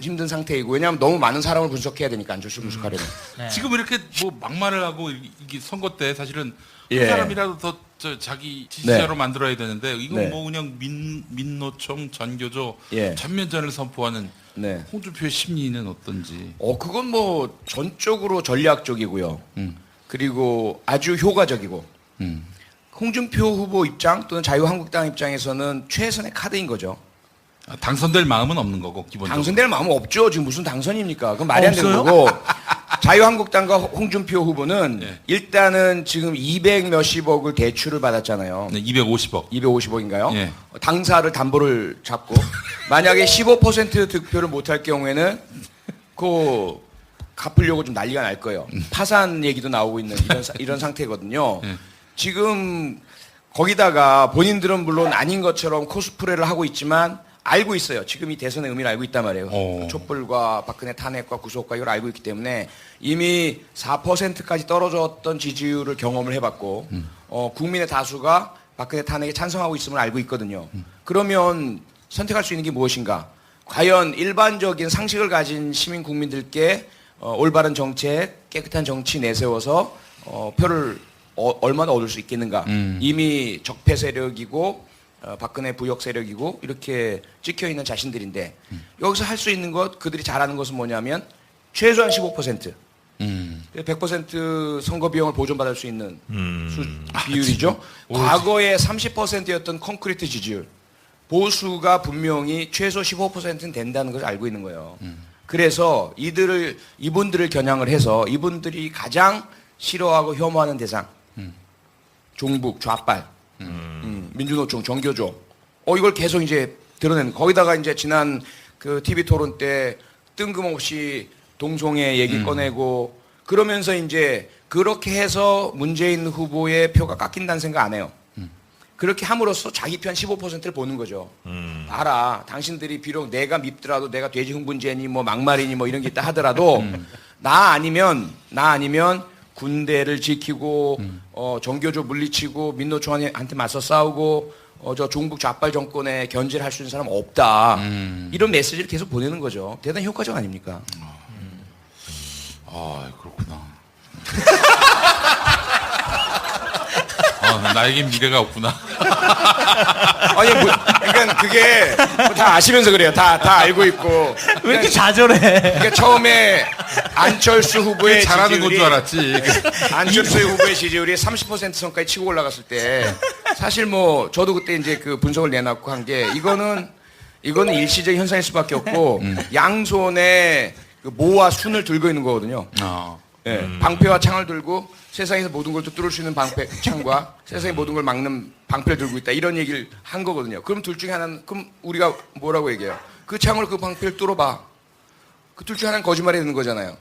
힘든 상태이고 왜냐하면 너무 많은 사람을 분석해야 되니까 안철수 분석하려면. 네. 지금 이렇게 뭐 막말을 하고 이게 선거 때 사실은 예. 한 사람이라도 더 자기 지지자로 네. 만들어야 되는데 이건 네. 뭐 그냥 민노총 전교조 예. 전면전을 선포하는 네. 홍준표의 심리는 어떤지. 그건 뭐 전적으로 전략적이고요. 그리고 아주 효과적이고. 홍준표 후보 입장 또는 자유한국당 입장에서는 최선의 카드인 거죠. 당선될 마음은 없는 거고 기본적으로. 당선될 마음은 없죠. 지금 무슨 당선입니까? 그건 말이 안 되는 없어요? 거고. 자유한국당과 홍준표 후보는 네. 일단은 지금 200 몇십억을 대출을 받았잖아요. 네, 250억. 250억인가요? 예. 당사를 담보를 잡고 만약에 15% 득표를 못할 경우에는 그 갚으려고 좀 난리가 날 거예요. 파산 얘기도 나오고 있는 이런 상태거든요. 예. 지금 거기다가 본인들은 물론 아닌 것처럼 코스프레를 하고 있지만 알고 있어요. 지금 이 대선의 의미를 알고 있단 말이에요. 촛불과 박근혜 탄핵과 구속과 이걸 알고 있기 때문에 이미 4%까지 떨어졌던 지지율을 경험을 해봤고 국민의 다수가 박근혜 탄핵에 찬성하고 있음을 알고 있거든요. 그러면 선택할 수 있는 게 무엇인가? 과연 일반적인 상식을 가진 시민 국민들께 올바른 정책, 깨끗한 정치 내세워서 표를 얼마나 얻을 수 있겠는가? 이미 적폐 세력이고 박근혜 부역 세력이고 이렇게 찍혀 있는 자신들인데 여기서 할 수 있는 것 그들이 잘하는 것은 뭐냐면 최소한 15%. 100% 선거 비용을 보존받을 수 있는 비율이죠. 과거에 30%였던 콘크리트 지지율. 보수가 분명히 최소 15%는 된다는 것을 알고 있는 거예요. 그래서 이분들을 겨냥을 해서 이분들이 가장 싫어하고 혐오하는 대상. 종북, 좌빨, 민주노총, 정교조. 이걸 계속 이제 드러내는. 거기다가 이제 지난 그 TV 토론 때 뜬금없이 동성애 얘기 꺼내고 그러면서 이제 그렇게 해서 문재인 후보의 표가 깎인다는 생각 안 해요. 그렇게 함으로써 자기 편 15%를 보는 거죠. 봐라, 당신들이 비록 내가 밉더라도 내가 돼지 흥분제니 뭐 막말이니 뭐 이런 게 있다 하더라도 나 아니면 군대를 지키고 정교조 물리치고 민노총한테 맞서 싸우고 저 종북 좌빨 정권에 견제를 할 수 있는 사람 없다. 이런 메시지를 계속 보내는 거죠. 대단히 효과적 아닙니까? 그렇구나. 나에겐 미래가 없구나. 아니, 그러니까 그게 다 아시면서 그래요. 다 알고 있고. 왜 이렇게 좌절해? 그러니까 처음에 안철수 후보의 잘하는 건 줄 알았지. 안철수 후보의 지지율이 30% 선까지 치고 올라갔을 때 사실 뭐 저도 그때 이제 그 분석을 내놨고 한 게 이거는 일시적인 현상일 수밖에 없고 양손에 그 모와 순을 들고 있는 거거든요. 방패와 창을 들고 세상에서 모든 걸 뚫을 수 있는 방패 창과 세상의 모든 걸 막는 방패를 들고 있다 이런 얘기를 한 거거든요. 그럼 둘 중에 하나는 그럼 우리가 뭐라고 얘기해요? 그 창으로 그 방패를 뚫어봐. 그 둘 중에 하나는 거짓말이 되는 거잖아요.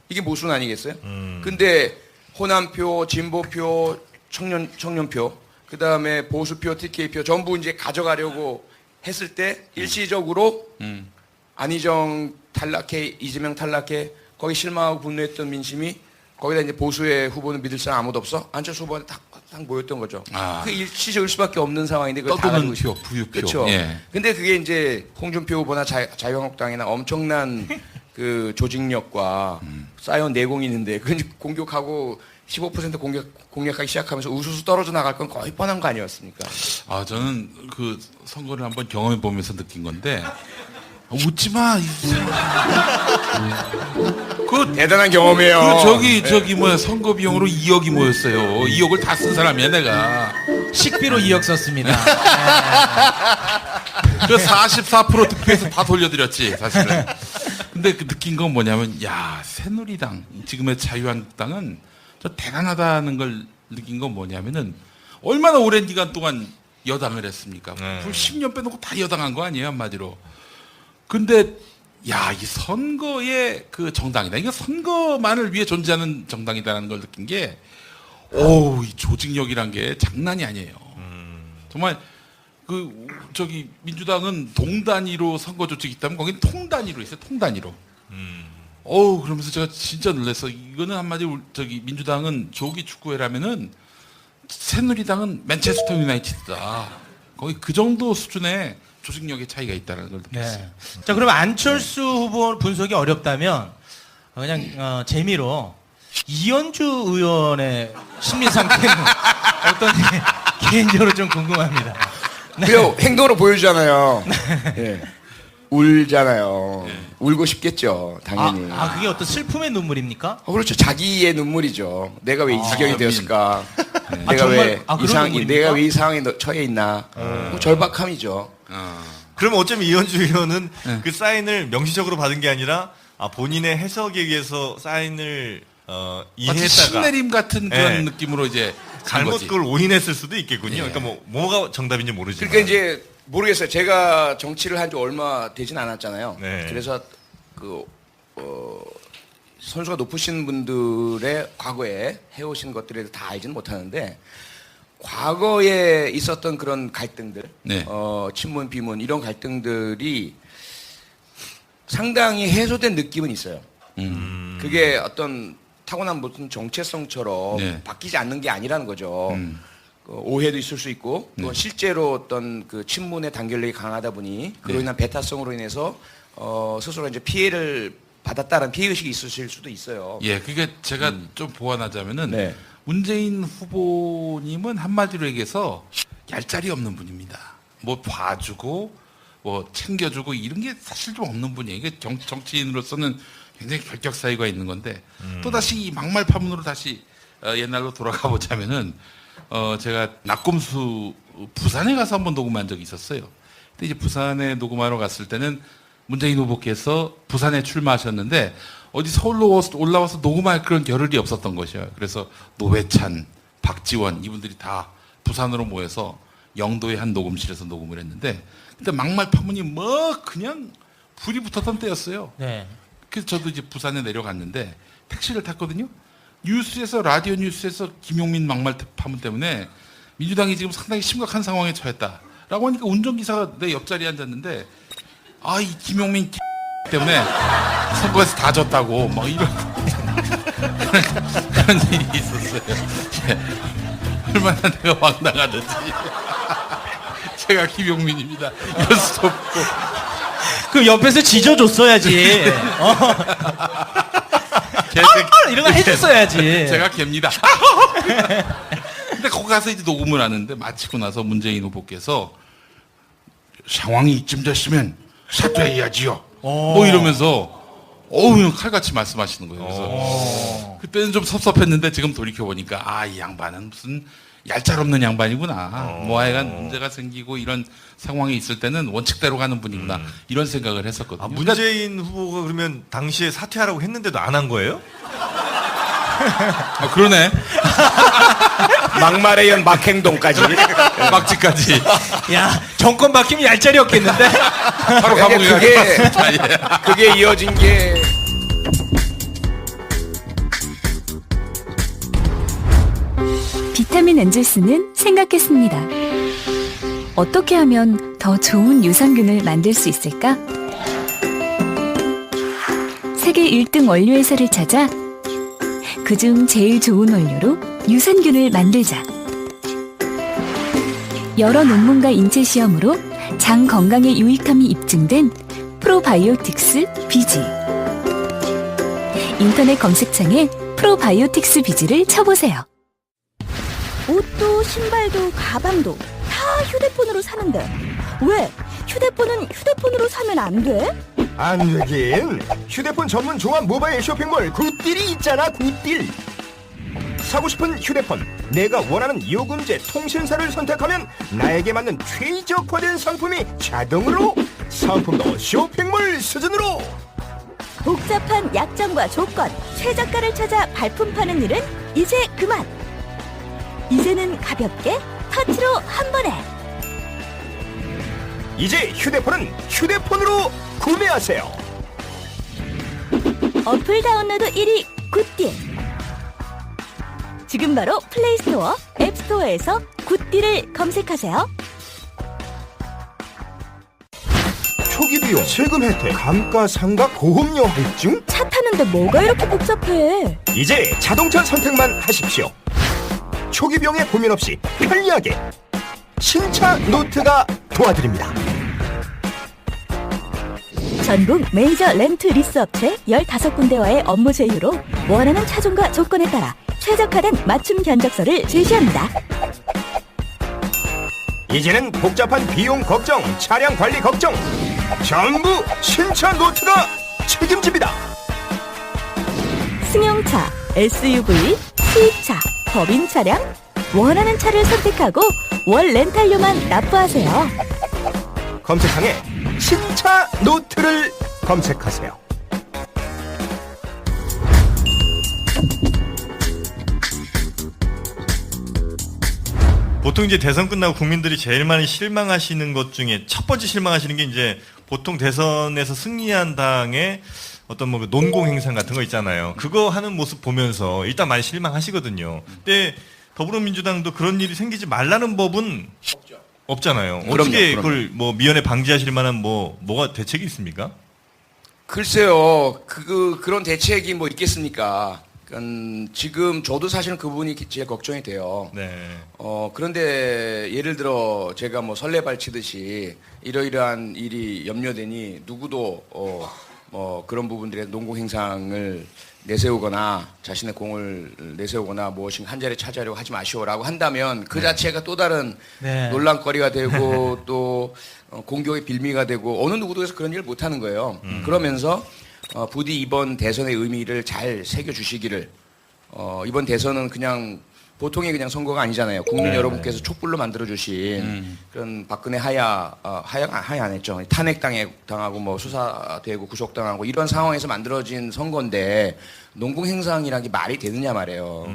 이게 모순 아니겠어요? 근데 호남표, 진보표, 청년표, 그 다음에 보수표, TK표 전부 이제 가져가려고 했을 때 일시적으로 안희정 탈락해, 이재명 탈락해, 거기 실망하고 분노했던 민심이 거기다 이제 보수의 후보는 믿을 사람 아무도 없어? 안철수 후보한테 딱 모였던 거죠. 그 일시적일 수밖에 없는 상황인데 그걸 다 가지고 표, 부유표. 그렇죠. 예. 근데 그게 이제 홍준표 후보나 자유한국당이나 엄청난 그 조직력과 쌓여온 내공이 있는데 그건 공격하고 15% 공략하기 시작하면서 우수수 떨어져 나갈 건 거의 뻔한 거 아니었습니까? 저는 그 선거를 한번 경험해 보면서 느낀 건데 웃지 마. 그 대단한 경험이에요. 저기 뭐야 선거 비용으로 2억이 모였어요. 2억을 다 쓴 사람이야 내가. 식비로 2억 썼습니다. 그 44% 득표해서 다 돌려드렸지 사실은. 근데 그 느낀 건 뭐냐면 새누리당 지금의 자유한국당은 저 대단하다는 걸 느낀 건 뭐냐면은 얼마나 오랜 기간 동안 여당을 했습니까? 10년 빼놓고 다 여당한 거 아니에요 한마디로. 근데 이 선거의 그 정당이다. 이거 선거만을 위해 존재하는 정당이다라는 걸 느낀 게, 이 조직력이란 게 장난이 아니에요. 정말 민주당은 동단위로 선거 조직이 있다면 거긴 통단위로 있어요. 통단위로. 그러면서 제가 진짜 놀랐어. 이거는 한마디로 민주당은 조기 축구회라면은 새누리당은 맨체스터 유나이티드다. 거의 그 정도 수준의 조직력의 차이가 있다는 걸 느꼈어요. 네. 자, 그러면 안철수 후보 분석이 어렵다면 그냥 재미로 이현주 의원의 심리 상태는 어떤지 개인적으로 좀 궁금합니다. 네. 그리고 행동으로 보여주잖아요. 네. 울잖아요. 울고 싶겠죠, 당연히. 그게 어떤 슬픔의 눈물입니까? 그렇죠. 자기의 눈물이죠. 내가 왜 이 지경이 되었을까? 내가 정말? 내가 왜 이 상황에 처해 있나? 절박함이죠. 그럼 어쩌면 이현주 의원은 그 사인을 명시적으로 받은 게 아니라 본인의 해석에 의해서 사인을 이해했다가 신내림 같은 그런 느낌으로 이제 잘못 그걸 오인했을 수도 있겠군요. 그러니까 뭐가 정답인지 모르지만. 그러니까 이제 모르겠어요. 제가 정치를 한 지 얼마 되진 않았잖아요. 네. 그래서 선수가 높으신 분들의 과거에 해오신 것들에 대해서 다 알지는 못하는데 과거에 있었던 그런 갈등들, 친문, 비문 이런 갈등들이 상당히 해소된 느낌은 있어요. 그게 어떤 타고난 무슨 정체성처럼 바뀌지 않는 게 아니라는 거죠. 오해도 있을 수 있고 또 실제로 어떤 그 친문의 단결력이 강하다 보니 그로 인한 배타성으로 인해서 스스로 이제 피해를 받았다는 피해의식이 있으실 수도 있어요. 그게 제가 좀 보완하자면은 문재인 후보님은 한마디로 얘기해서 얄짤이 없는 분입니다. 뭐 봐주고 뭐 챙겨주고 이런 게 사실 좀 없는 분이에요. 이게 정치인으로서는 굉장히 결격 사유가 있는 건데 또 다시 이 막말 파문으로 다시 옛날로 돌아가 보자면은 제가 낙곰수 부산에 가서 한번 녹음한 적이 있었어요. 근데 이제 부산에 녹음하러 갔을 때는 문재인 후보께서 부산에 출마하셨는데 어디 서울로 올라와서 녹음할 그런 겨를이 없었던 것이에요. 그래서 노회찬, 박지원 이분들이 다 부산으로 모여서 영도의 한 녹음실에서 녹음을 했는데 그때 막말 파문이 뭐 그냥 불이 붙었던 때였어요. 네. 그래서 저도 이제 부산에 내려갔는데 택시를 탔거든요. 뉴스에서 라디오 뉴스에서 김용민 막말 파문 때문에 민주당이 지금 상당히 심각한 상황에 처했다라고 하니까 운전기사가 내 옆자리에 앉았는데 아 이 김용민 때문에 선거에서 다 졌다고 막 이런 그런 일이 있었어요. 얼마나 내가 황당하든지 제가 김용민입니다. 이럴 수도 없고 그 옆에서 지져줬어야지. 이런 거 해줬어야지. 제가 갭니다. 근데 거기 가서 이제 녹음을 하는데 마치고 나서 문재인 후보께서 상황이 이쯤 됐으면 사퇴해야지요. 뭐 이러면서 어우 칼같이 말씀하시는 거예요. 그래서 그때는 좀 섭섭했는데 지금 돌이켜 보니까 아 이 양반은 무슨 얄짤없는 양반이구나. 뭐 하여간 문제가 생기고 이런 상황이 있을 때는 원칙대로 가는 분이구나. 이런 생각을 했었거든요. 아, 문재인 후보가 그러면 당시에 사퇴하라고 했는데도 안 한 거예요? 아, 그러네. 막말에 이은 막행동까지. 막지까지. 야, 정권 바뀌면 얄짤이 없겠는데? 바로 감옥에 그게 이어진 게 비타민 엔젤스는 생각했습니다. 어떻게 하면 더 좋은 유산균을 만들 수 있을까? 세계 1등 원료회사를 찾아 그중 제일 좋은 원료로 유산균을 만들자. 여러 논문과 인체 시험으로 장 건강에 유익함이 입증된 프로바이오틱스 비지. 인터넷 검색창에 프로바이오틱스 비지를 쳐보세요. 옷도 신발도 가방도 다 휴대폰으로 사는데 왜 휴대폰은 휴대폰으로 사면 안 돼? 안 되긴. 휴대폰 전문 종합 모바일 쇼핑몰 굿딜이 있잖아. 굿딜. 사고 싶은 휴대폰, 내가 원하는 요금제, 통신사를 선택하면 나에게 맞는 최적화된 상품이 자동으로, 상품도 쇼핑몰 수준으로. 복잡한 약정과 조건, 최저가를 찾아 발품 파는 일은 이제 그만. 이제는 가볍게 터치로 한 번에. 이제 휴대폰은 휴대폰으로 구매하세요. 어플 다운로드 1위 굿딜. 지금 바로 플레이스토어, 앱스토어에서 굿딜을 검색하세요. 초기 비용, 세금 혜택, 감가상각, 보험료 할증? 차 타는데 뭐가 이렇게 복잡해? 이제 자동차 선택만 하십시오. 초기 비용에 고민 없이 편리하게 신차 노트가 도와드립니다. 전국 메이저 렌트 리스 업체 15군데와의 업무 제휴로 원하는 차종과 조건에 따라 최적화된 맞춤 견적서를 제시합니다. 이제는 복잡한 비용 걱정, 차량 관리 걱정 전부 신차 노트가 책임집니다. 승용차, SUV, 수입차, 법인 차량 원하는 차를 선택하고 월 렌탈료만 납부하세요. 검색창에 신차 노트를 검색하세요. 보통 이제 대선 끝나고 국민들이 제일 많이 실망하시는 것 중에 첫 번째 실망하시는 게 이제 보통 대선에서 승리한 당의 어떤 뭐 논공 행상 같은 거 있잖아요. 그거 하는 모습 보면서 일단 많이 실망하시거든요. 근데 더불어민주당도 그런 일이 생기지 말라는 법은 없잖아요. 어떻게 그럼요. 그걸 뭐 미연에 방지하실 만한 뭐가 대책이 있습니까? 글쎄요, 그런 대책이 뭐 있겠습니까? 지금 저도 사실은 그분이 제일 걱정이 돼요. 네. 그런데 예를 들어 제가 뭐 설레발치듯이 이러이러한 일이 염려되니 누구도 뭐 그런 부분들에 농공 행상을 내세우거나 자신의 공을 내세우거나 무엇인가 한 자리 차지하려고 하지 마시오라고 한다면 그 자체가 또 다른 논란거리가 되고 또 공격의 빌미가 되고 어느 누구도 해서 그런 일을 못하는 거예요. 그러면서 부디 이번 대선의 의미를 잘 새겨주시기를. 이번 대선은 그냥 보통의 그냥 선거가 아니잖아요. 국민 여러분께서 촛불로 만들어주신 그런 박근혜 하야 안 했죠. 탄핵당하고 뭐 수사되고 구속당하고 이런 상황에서 만들어진 선거인데 농공행상이라는 게 말이 되느냐 말이에요.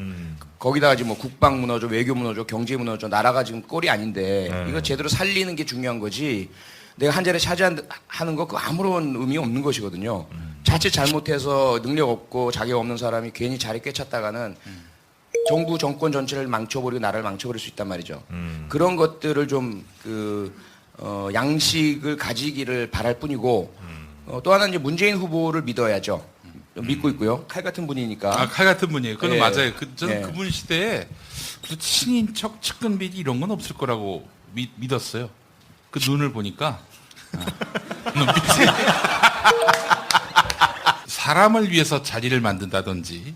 거기다가 지금 뭐 국방 무너져, 외교 무너져, 경제 무너져, 나라가 지금 꼴이 아닌데 이거 제대로 살리는 게 중요한 거지. 내가 한 자리 차지하는 거 그 아무런 의미 없는 것이거든요. 자칫 잘못해서 능력 없고 자격 없는 사람이 괜히 자리 꿰찼다가는 정부 정권 전체를 망쳐버리고 나라를 망쳐버릴 수 있단 말이죠. 그런 것들을 좀 양식을 가지기를 바랄 뿐이고 또 하나는 이제 문재인 후보를 믿어야죠. 믿고 있고요. 칼 같은 분이니까. 칼 같은 분이에요. 그건 예. 맞아요. 저는 예. 그분 시대에 무슨 친인척, 측근비리 이런 건 없을 거라고 믿었어요. 그 눈을 보니까 눈빛이 사람을 위해서 자리를 만든다든지,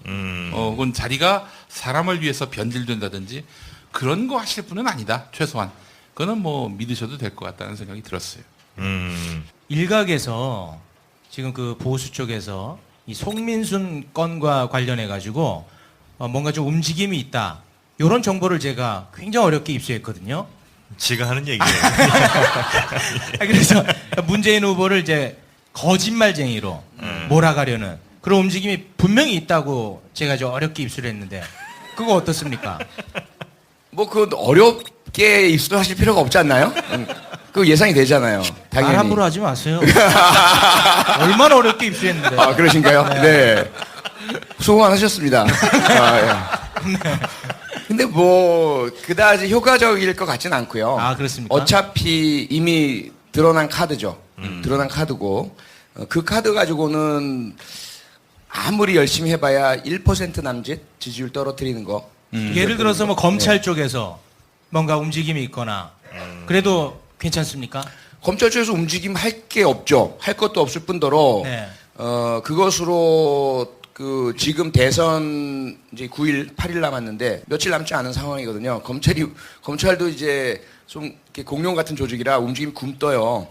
혹은 자리가 사람을 위해서 변질된다든지 그런 거 하실 분은 아니다. 최소한 그거는 뭐 믿으셔도 될 것 같다는 생각이 들었어요. 일각에서 지금 그 보수 쪽에서 이 송민순 건과 관련해 가지고 뭔가 좀 움직임이 있다. 이런 정보를 제가 굉장히 어렵게 입수했거든요. 지가 하는 얘기예요. 그래서 문재인 후보를 이제 거짓말쟁이로 몰아가려는 그런 움직임이 분명히 있다고 제가 좀 어렵게 입수를 했는데 그거 어떻습니까? 뭐 그 어렵게 입수하실 필요가 없지 않나요? 그 예상이 되잖아요. 당연히. 함부로 하지 마세요. 얼마나 어렵게 입수했는데. 아, 그러신가요? 네. 수고 많으셨습니다. 근데 뭐 그다지 효과적일 것 같지는 않고요. 아, 그렇습니까? 어차피 이미 드러난 카드죠. 드러난 카드고 그 카드 가지고는 아무리 열심히 해봐야 1% 남짓 지지율 떨어뜨리는 거. 예를 들어서 뭐 검찰 쪽에서 뭔가 움직임이 있거나 그래도 괜찮습니까? 검찰 쪽에서 움직임 할 게 없죠. 할 것도 없을 뿐더러 네. 그것으로 그 지금 대선 이제 9일, 8일 남았는데 며칠 남지 않은 상황이거든요. 검찰도 이제 좀 이렇게 공룡 같은 조직이라 움직임이 굼떠요.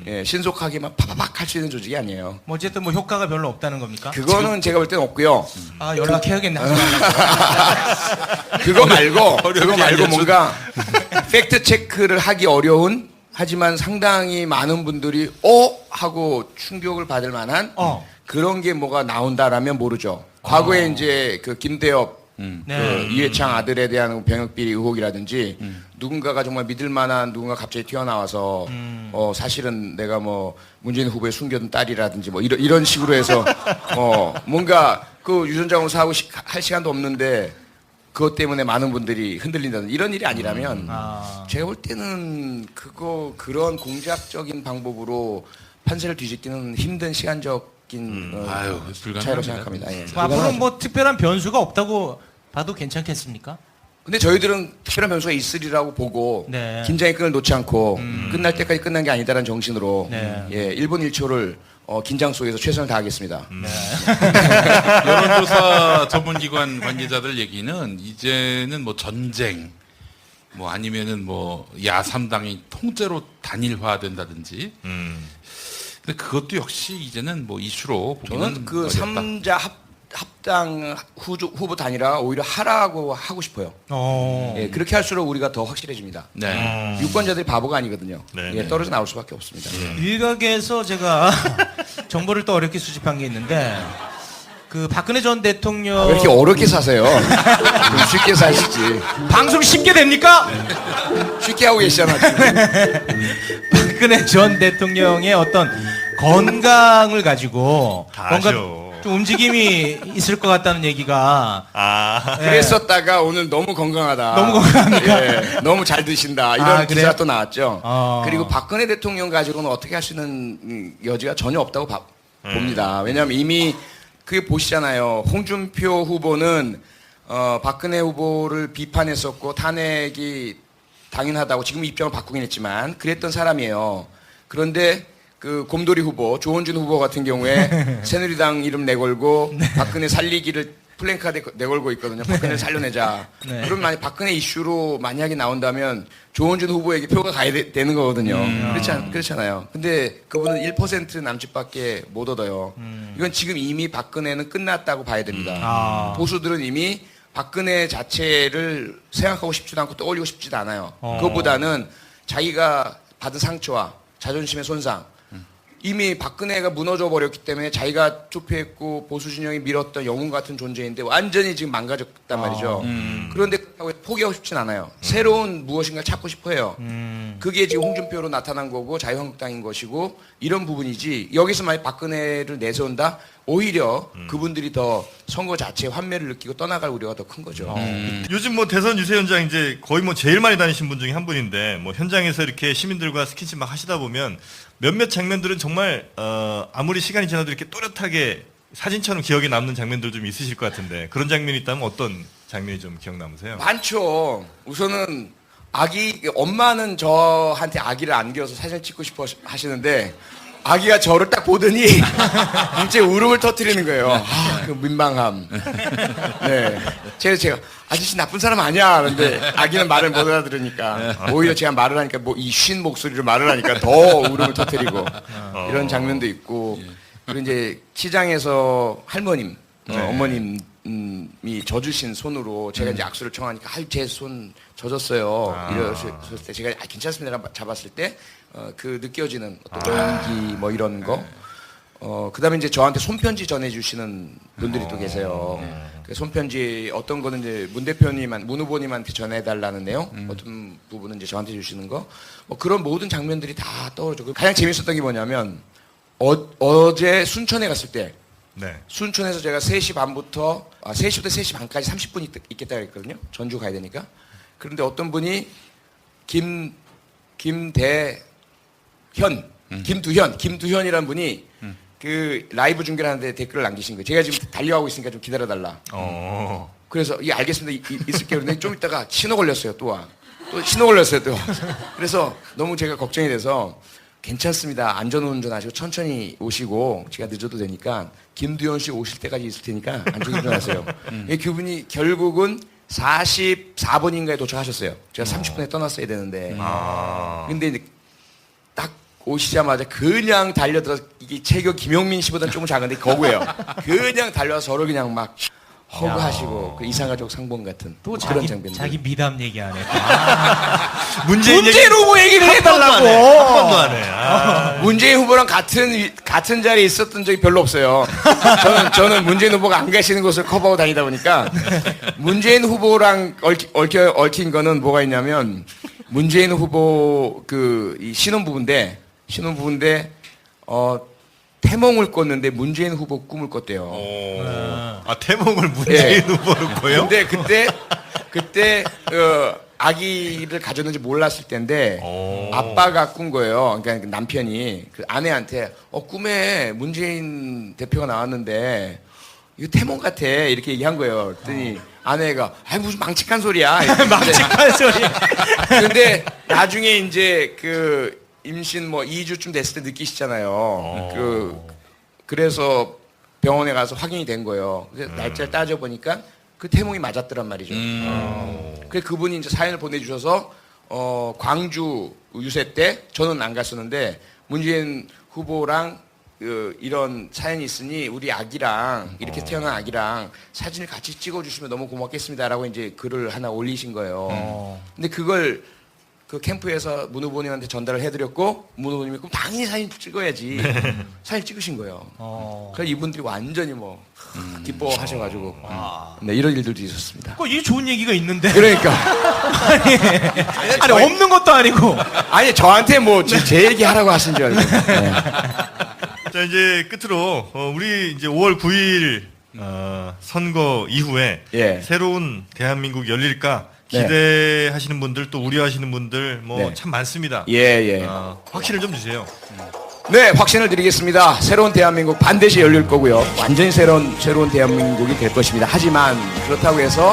예, 신속하게 막 파파박 할 수 있는 조직이 아니에요. 뭐 어쨌든 뭐 효과가 별로 없다는 겁니까? 그거는 제가 볼 때는 없고요. 아, 연락해야겠네. 그거 말고 뭔가 팩트 체크를 하기 어려운 하지만 상당히 많은 분들이 하고 충격을 받을 만한 그런 게 뭐가 나온다라면 모르죠. 과거에 이제 그 김대엽 그 이회창 아들에 대한 병역비리 의혹이라든지 누군가가 정말 믿을 만한 누군가 갑자기 튀어나와서 사실은 내가 뭐 문재인 후보의 숨겨둔 딸이라든지 뭐 이런 식으로 해서 뭔가 그 유전자 사하고 할 시간도 없는데 그것 때문에 많은 분들이 흔들린다는 이런 일이 아니라면 제가 볼 때는 그런 공작적인 방법으로 판세를 뒤집기는 힘든 시간적인 차이로 생각합니다. 예. 앞으로 뭐 특별한 변수가 없다고 봐도 괜찮겠습니까? 근데 저희들은 특별한 변수가 있으리라고 보고 네. 긴장의 끈을 놓지 않고 끝날 때까지 끝난 게 아니다라는 정신으로 네. 1분 1초를 긴장 속에서 최선을 다하겠습니다. 여론조사 전문기관 관계자들 얘기는 이제는 뭐 전쟁, 뭐 아니면은 뭐 야3당이 통째로 단일화된다든지. 근데 그것도 역시 이제는 뭐 이슈로 보기는 저는 그 어렵다. 3자 합당 후보 단일화 오히려 하라고 하고 싶어요. 예, 그렇게 할수록 우리가 더 확실해집니다. 네. 유권자들이 바보가 아니거든요. 네, 예, 네. 떨어져 나올 수밖에 없습니다. 일각에서 제가 정보를 또 어렵게 수집한 게 있는데 그 박근혜 전 대통령 왜 이렇게 어렵게 사세요? 좀 쉽게 사시지. 방송 쉽게 됩니까? 쉽게 하고 계시잖아. 지금. 박근혜 전 대통령의 어떤 건강을 가지고 다 뭔가 아죠. 좀 움직임이 있을 것 같다는 얘기가 예. 그랬었다가 오늘 너무 건강하다. 너무 건강합니까? 예, 너무 잘 드신다. 이런 그래요? 기사 또 나왔죠. 그리고 어. 박근혜 대통령 가지고는 어떻게 할 수 있는 여지가 전혀 없다고 봅니다. 왜냐하면 이미 그게 보시잖아요. 홍준표 후보는 박근혜 후보를 비판했었고 탄핵이 당연하다고 지금 입장을 바꾸긴 했지만 그랬던 사람이에요. 그런데 그 곰돌이 후보 조원준 후보 같은 경우에 새누리당 이름 내걸고 박근혜 살리기를 플랜카드 내걸고 있거든요. 박근혜를 살려내자. 네. 그럼 만약 박근혜 이슈로 만약에 나온다면 조원준 후보에게 표가 가야 되는 거거든요. 그렇잖아요. 근데 그분은 1% 남짓밖에 못 얻어요. 이건 지금 이미 박근혜는 끝났다고 봐야 됩니다. 보수들은 이미 박근혜 자체를 생각하고 싶지도 않고 떠올리고 싶지도 않아요. 그것보다는 자기가 받은 상처와 자존심의 손상, 이미 박근혜가 무너져 버렸기 때문에 자기가 투표했고 보수 진영이 밀었던 영웅 같은 존재인데 완전히 지금 망가졌단 말이죠. 그런데 포기하고 싶진 않아요. 새로운 무엇인가를 찾고 싶어 해요. 그게 지금 홍준표로 나타난 거고 자유한국당인 것이고 이런 부분이지, 여기서 만약 박근혜를 내세운다? 오히려 그분들이 더 선거 자체에 환멸을 느끼고 떠나갈 우려가 더 큰 거죠. 요즘 뭐 대선 유세 현장 이제 거의 뭐 제일 많이 다니신 분 중에 한 분인데, 뭐 현장에서 이렇게 시민들과 스킨십 막 하시다 보면 몇몇 장면들은 정말 아무리 시간이 지나도 이렇게 또렷하게 사진처럼 기억에 남는 장면들 좀 있으실 것 같은데, 그런 장면이 있다면 어떤 장면이 좀 기억 남으세요? 많죠. 우선은 엄마는 저한테 아기를 안겨서 사진을 찍고 싶어 하시는데, 아기가 저를 딱 보더니 갑자기 울음을 터뜨리는 거예요. 그 민망함. 네. 제가 아저씨 나쁜 사람 아니야. 그런데 아기는 말을 못 알아들으니까, 오히려 제가 말을 하니까 뭐 이 쉰 목소리로 말을 하니까 더 울음을 터뜨리고 이런 장면도 있고, 그리고 이제 시장에서 할머님, 어머님이 져주신 손으로 제가 이제 악수를 청하니까 제 손 젖었어요. 이러셨을 때 제가 괜찮습니다 잡았을 때 그 느껴지는 어떤 온기 뭐 이런 거. 그다음에 이제 저한테 손편지 전해주시는 분들이 또 계세요. 그 손편지 어떤 거는 이제 문 후보님한테 전해달라는 내용, 어떤 부분은 이제 저한테 주시는 거, 뭐 그런 모든 장면들이 다 떠오르죠. 가장 재밌었던 게 뭐냐면 어제 순천에 갔을 때, 순천에서 제가 3시 반부터 3시부터 3시 반까지 30분 있겠다 그랬거든요. 전주 가야 되니까. 그런데 어떤 분이 김두현이라는 분이 그 라이브 중계를 하는데 댓글을 남기신 거예요. 제가 지금 달려가고 있으니까 좀 기다려달라. 그래서 알겠습니다. 있을게요. 그런데 좀 있다가 신호 걸렸어요. 또 신호 걸렸어요. 또. 그래서 너무 제가 걱정이 돼서 괜찮습니다. 안전운전하시고 천천히 오시고 제가 늦어도 되니까 김두현 씨 오실 때까지 있을 테니까 안전운전하세요. 그분이 결국은 44분인가에 도착하셨어요. 제가 30분에 떠났어야 되는데. 근데 이제 딱 오시자마자 그냥 달려들어서, 이게 체격 김용민 씨보다는 조금 작은데 거구예요. 그냥 달려와서 저를 그냥 막 허그하시고, 그 이상가족 상봉 같은 또 그런 장면들. 자기 미담 얘기하네. 문재인 후보 얘기를 해달라고. 한 번도 안 해. 문재인 후보랑 같은 자리에 있었던 적이 별로 없어요. 저는 문재인 후보가 안 가시는 곳을 커버하고 다니다 보니까, 문재인 후보랑 얽힌 거는 뭐가 있냐면, 문재인 후보 이 신혼부부인데 태몽을 꿨는데 문재인 후보 꿈을 꿨대요. 태몽을 문재인 후보로 꿔요? 근데 그때 아기를 가졌는지 몰랐을 때인데 아빠가 꾼 거예요. 그러니까 남편이 그 아내한테 꿈에 문재인 대표가 나왔는데 이거 태몽 같아 이렇게 얘기한 거예요. 그랬더니 아내가 무슨 망측한 소리야. 망측한 소리. 근데 나중에 이제 그 임신 2주쯤 됐을 때 느끼시잖아요. 그래서 병원에 가서 확인이 된 거예요. 그래서 날짜를 따져보니까 그 태몽이 맞았더란 말이죠. 그래서 그분이 이제 사연을 보내주셔서 광주 유세 때 저는 안 갔었는데 문재인 후보랑 이런 사연이 있으니 우리 아기랑 이렇게 태어난 아기랑 사진을 같이 찍어주시면 너무 고맙겠습니다라고 이제 글을 하나 올리신 거예요. 근데 그걸 그 캠프에서 문 후보님한테 전달을 해드렸고 문 후보님이 그럼 당연히 사진 찍어야지. 사진 찍으신 거예요. 그래서 이분들이 완전히 기뻐하셔가지고 네, 이런 일들도 있었습니다. 이게 좋은 얘기가 있는데. 그러니까 아니 없는 것도 아니고. 아니 저한테 제 얘기 하라고 하신 줄 알고. 네. 자, 이제 끝으로 우리 이제 5월 9일 선거 이후에 새로운 대한민국 열릴까 기대하시는 분들, 또 우려하시는 분들 참 많습니다. 확신을 좀 주세요. 네, 확신을 드리겠습니다. 새로운 대한민국 반드시 열릴 거고요. 완전히 새로운 대한민국이 될 것입니다. 하지만 그렇다고 해서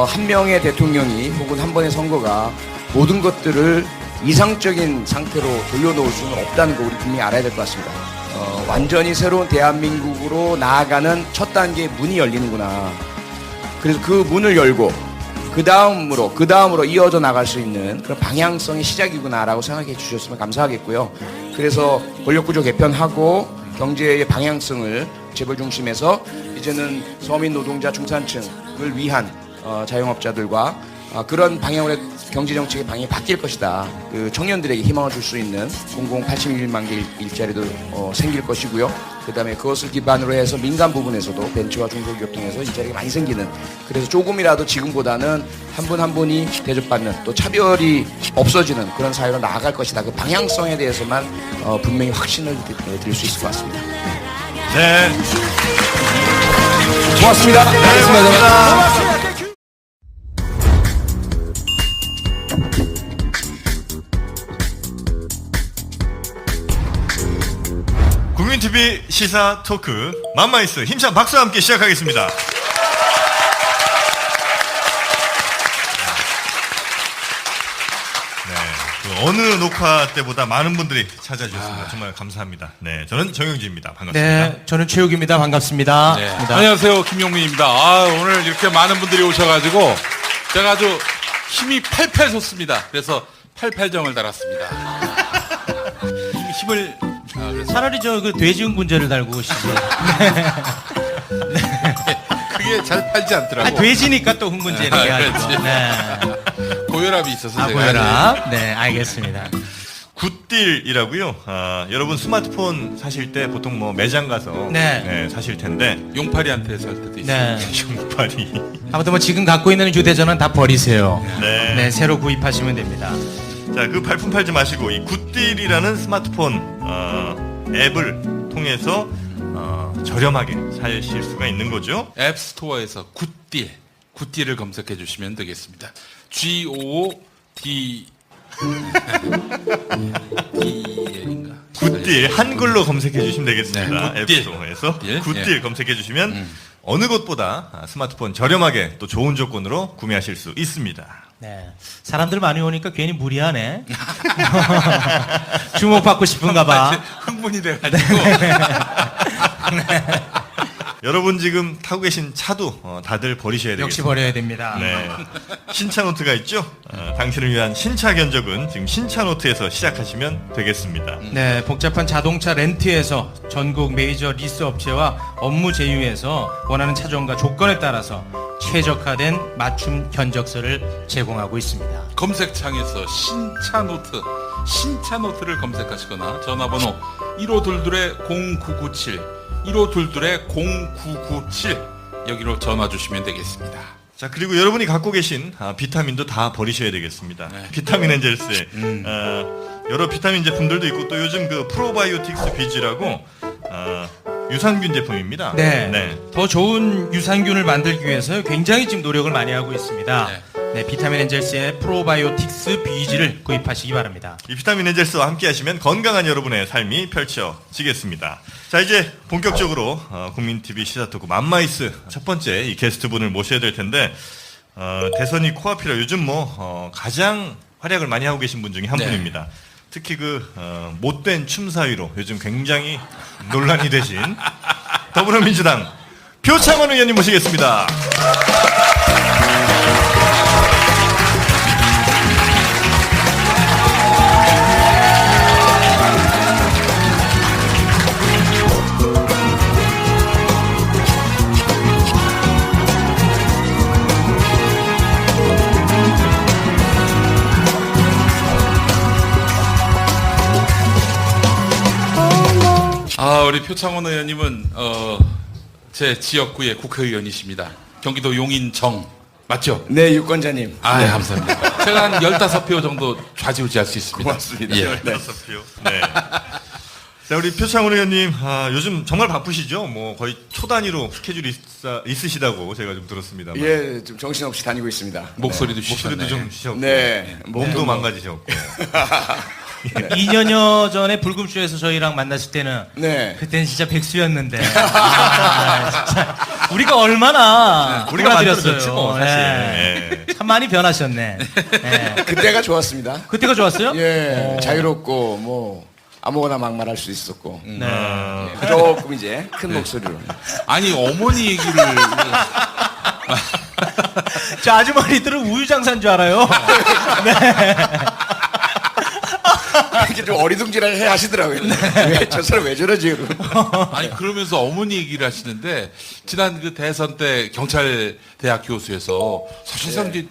한 명의 대통령이 혹은 한 번의 선거가 모든 것들을 이상적인 상태로 돌려놓을 수는 없다는 거 우리 분명히 알아야 될 것 같습니다. 완전히 새로운 대한민국으로 나아가는 첫 단계의 문이 열리는구나. 그래서 그 문을 열고 그 다음으로 이어져 나갈 수 있는 그런 방향성의 시작이구나라고 생각해 주셨으면 감사하겠고요. 그래서 권력구조 개편하고 경제의 방향성을 재벌 중심에서 이제는 서민 노동자 중산층을 위한 자영업자들과 그런 방향으로 경제정책의 방향이 바뀔 것이다. 그 청년들에게 희망을 줄 수 있는 공공 81만 개 일자리도 생길 것이고요. 그 다음에 그것을 기반으로 해서 민간 부분에서도 벤처와 중소기업 통해서 일자리가 많이 생기는, 그래서 조금이라도 지금보다는 한 분 한 분이 대접받는, 또 차별이 없어지는 그런 사회로 나아갈 것이다. 그 방향성에 대해서만 분명히 확신을 드릴 수 있을 것 같습니다. 네. 고맙습니다. 고맙습니다. 국민TV 시사 토크 맘마이스 힘찬 박수와 함께 시작하겠습니다. 네, 어느 녹화 때보다 많은 분들이 찾아주셨습니다. 정말 감사합니다. 네, 저는 정영진입니다. 반갑습니다. 네, 저는 최욱입니다. 반갑습니다. 네. 안녕하세요, 김용민입니다. 오늘 이렇게 많은 분들이 오셔가지고 제가 아주 힘이 팔팔 솟습니다. 그래서 팔팔정을 달았습니다. 힘을 차라리 저 그 돼지응분제를 달고 오시지. 그게 잘 팔지 않더라고. 돼지니까 또 흥분제 이렇게 하죠. 네. 고혈압이 있어서 제가. 고혈압. 네, 알겠습니다. 굿딜이라고요. 여러분 스마트폰 사실 때 보통 뭐 매장 가서 네. 사실 텐데 용팔이한테 살 때도 있어요. 네. 용팔이. 아무튼 뭐 지금 갖고 있는 휴대전화는 다 버리세요. 네. 네, 새로 구입하시면 됩니다. 자, 그 발품 팔지 마시고 이 굿딜이라는 스마트폰 앱을 통해서 저렴하게 사실 수가 있는 거죠. 앱스토어에서 굿딜을 검색해 주시면 되겠습니다. GOD D인가? 굿딜 한글로 검색해 주시면 되겠습니다. 네, 굿딜. 앱스토어에서 굿딜. 굿딜 예. 검색해 주시면 어느 곳보다 스마트폰 저렴하게 또 좋은 조건으로 구매하실 수 있습니다. 네. 사람들 많이 오니까 괜히 무리하네. 주목받고 싶은가 봐. 흥분이 돼가지고. 여러분 지금 타고 계신 차도 다들 버리셔야 되겠습니다. 역시 버려야 됩니다. 네. 신차노트가 있죠? 당신을 위한 신차 견적은 지금 신차노트에서 시작하시면 되겠습니다. 네, 복잡한 자동차 렌트에서 전국 메이저 리스 업체와 업무 제휴에서 원하는 차종과 조건에 따라서 최적화된 맞춤 견적서를 제공하고 있습니다. 검색창에서 신차노트를 검색하시거나 전화번호 1522-0997 1522-0997 여기로 전화 주시면 되겠습니다. 자, 그리고 여러분이 갖고 계신 비타민도 다 버리셔야 되겠습니다. 네. 비타민 엔젤스에 여러 비타민 제품들도 있고 또 요즘 그 프로바이오틱스 비즈라고 유산균 제품입니다. 네. 더 좋은 유산균을 만들기 위해서 굉장히 지금 노력을 많이 하고 있습니다. 네, 비타민 엔젤스의 프로바이오틱스 비즈를 구입하시기 바랍니다. 이 비타민 엔젤스와 함께 하시면 건강한 여러분의 삶이 펼쳐지겠습니다. 자, 이제 본격적으로 국민TV 시사토크 맘마이스 첫 번째 이 게스트분을 모셔야 될 텐데 대선이 코앞이라 요즘 가장 활약을 많이 하고 계신 분 중에 한 분입니다. 특히 그 못된 춤 사위로 요즘 굉장히 논란이 되신 더불어민주당 표창원 의원님 모시겠습니다. 우리 표창원 의원님은 제 지역구의 국회의원이십니다. 경기도 용인정 맞죠? 네, 유권자님. 감사합니다. 제가 한 15표 정도 좌지우지할 수 있습니다. 고맙습니다. 예. 15표. 네. 자, 우리 표창원 의원님, 요즘 정말 바쁘시죠? 뭐 거의 초 단위로 스케줄이 있으시다고 제가 좀 들었습니다. 예, 좀 정신없이 다니고 있습니다. 목소리도 목소리도 좀 쉬셨고, 네. 몸도 망가지셨고. 2년여 전에 불금쇼에서 저희랑 만났을 때는 그때는 진짜 백수였는데 진짜 우리가 얼마나 우리가 도와드렸어요. 만들어줬지 뭐 사실. 네. 참 많이 변하셨네. 네. 그때가 좋았습니다. 그때가 좋았어요? 예, 자유롭고 아무거나 막 말할 수 있었고 네. 조금 이제 큰 목소리로 아니 어머니 얘기를 저 아주머니들은 우유 장사인 줄 알아요. 네. 이렇게 좀 어리둥절해 하시더라고요. 왜 저 사람 왜 저러지? 아니 그러면서 어머니 얘기를 하시는데 지난 그 대선 때 경찰 대학 교수에서 사실상 이제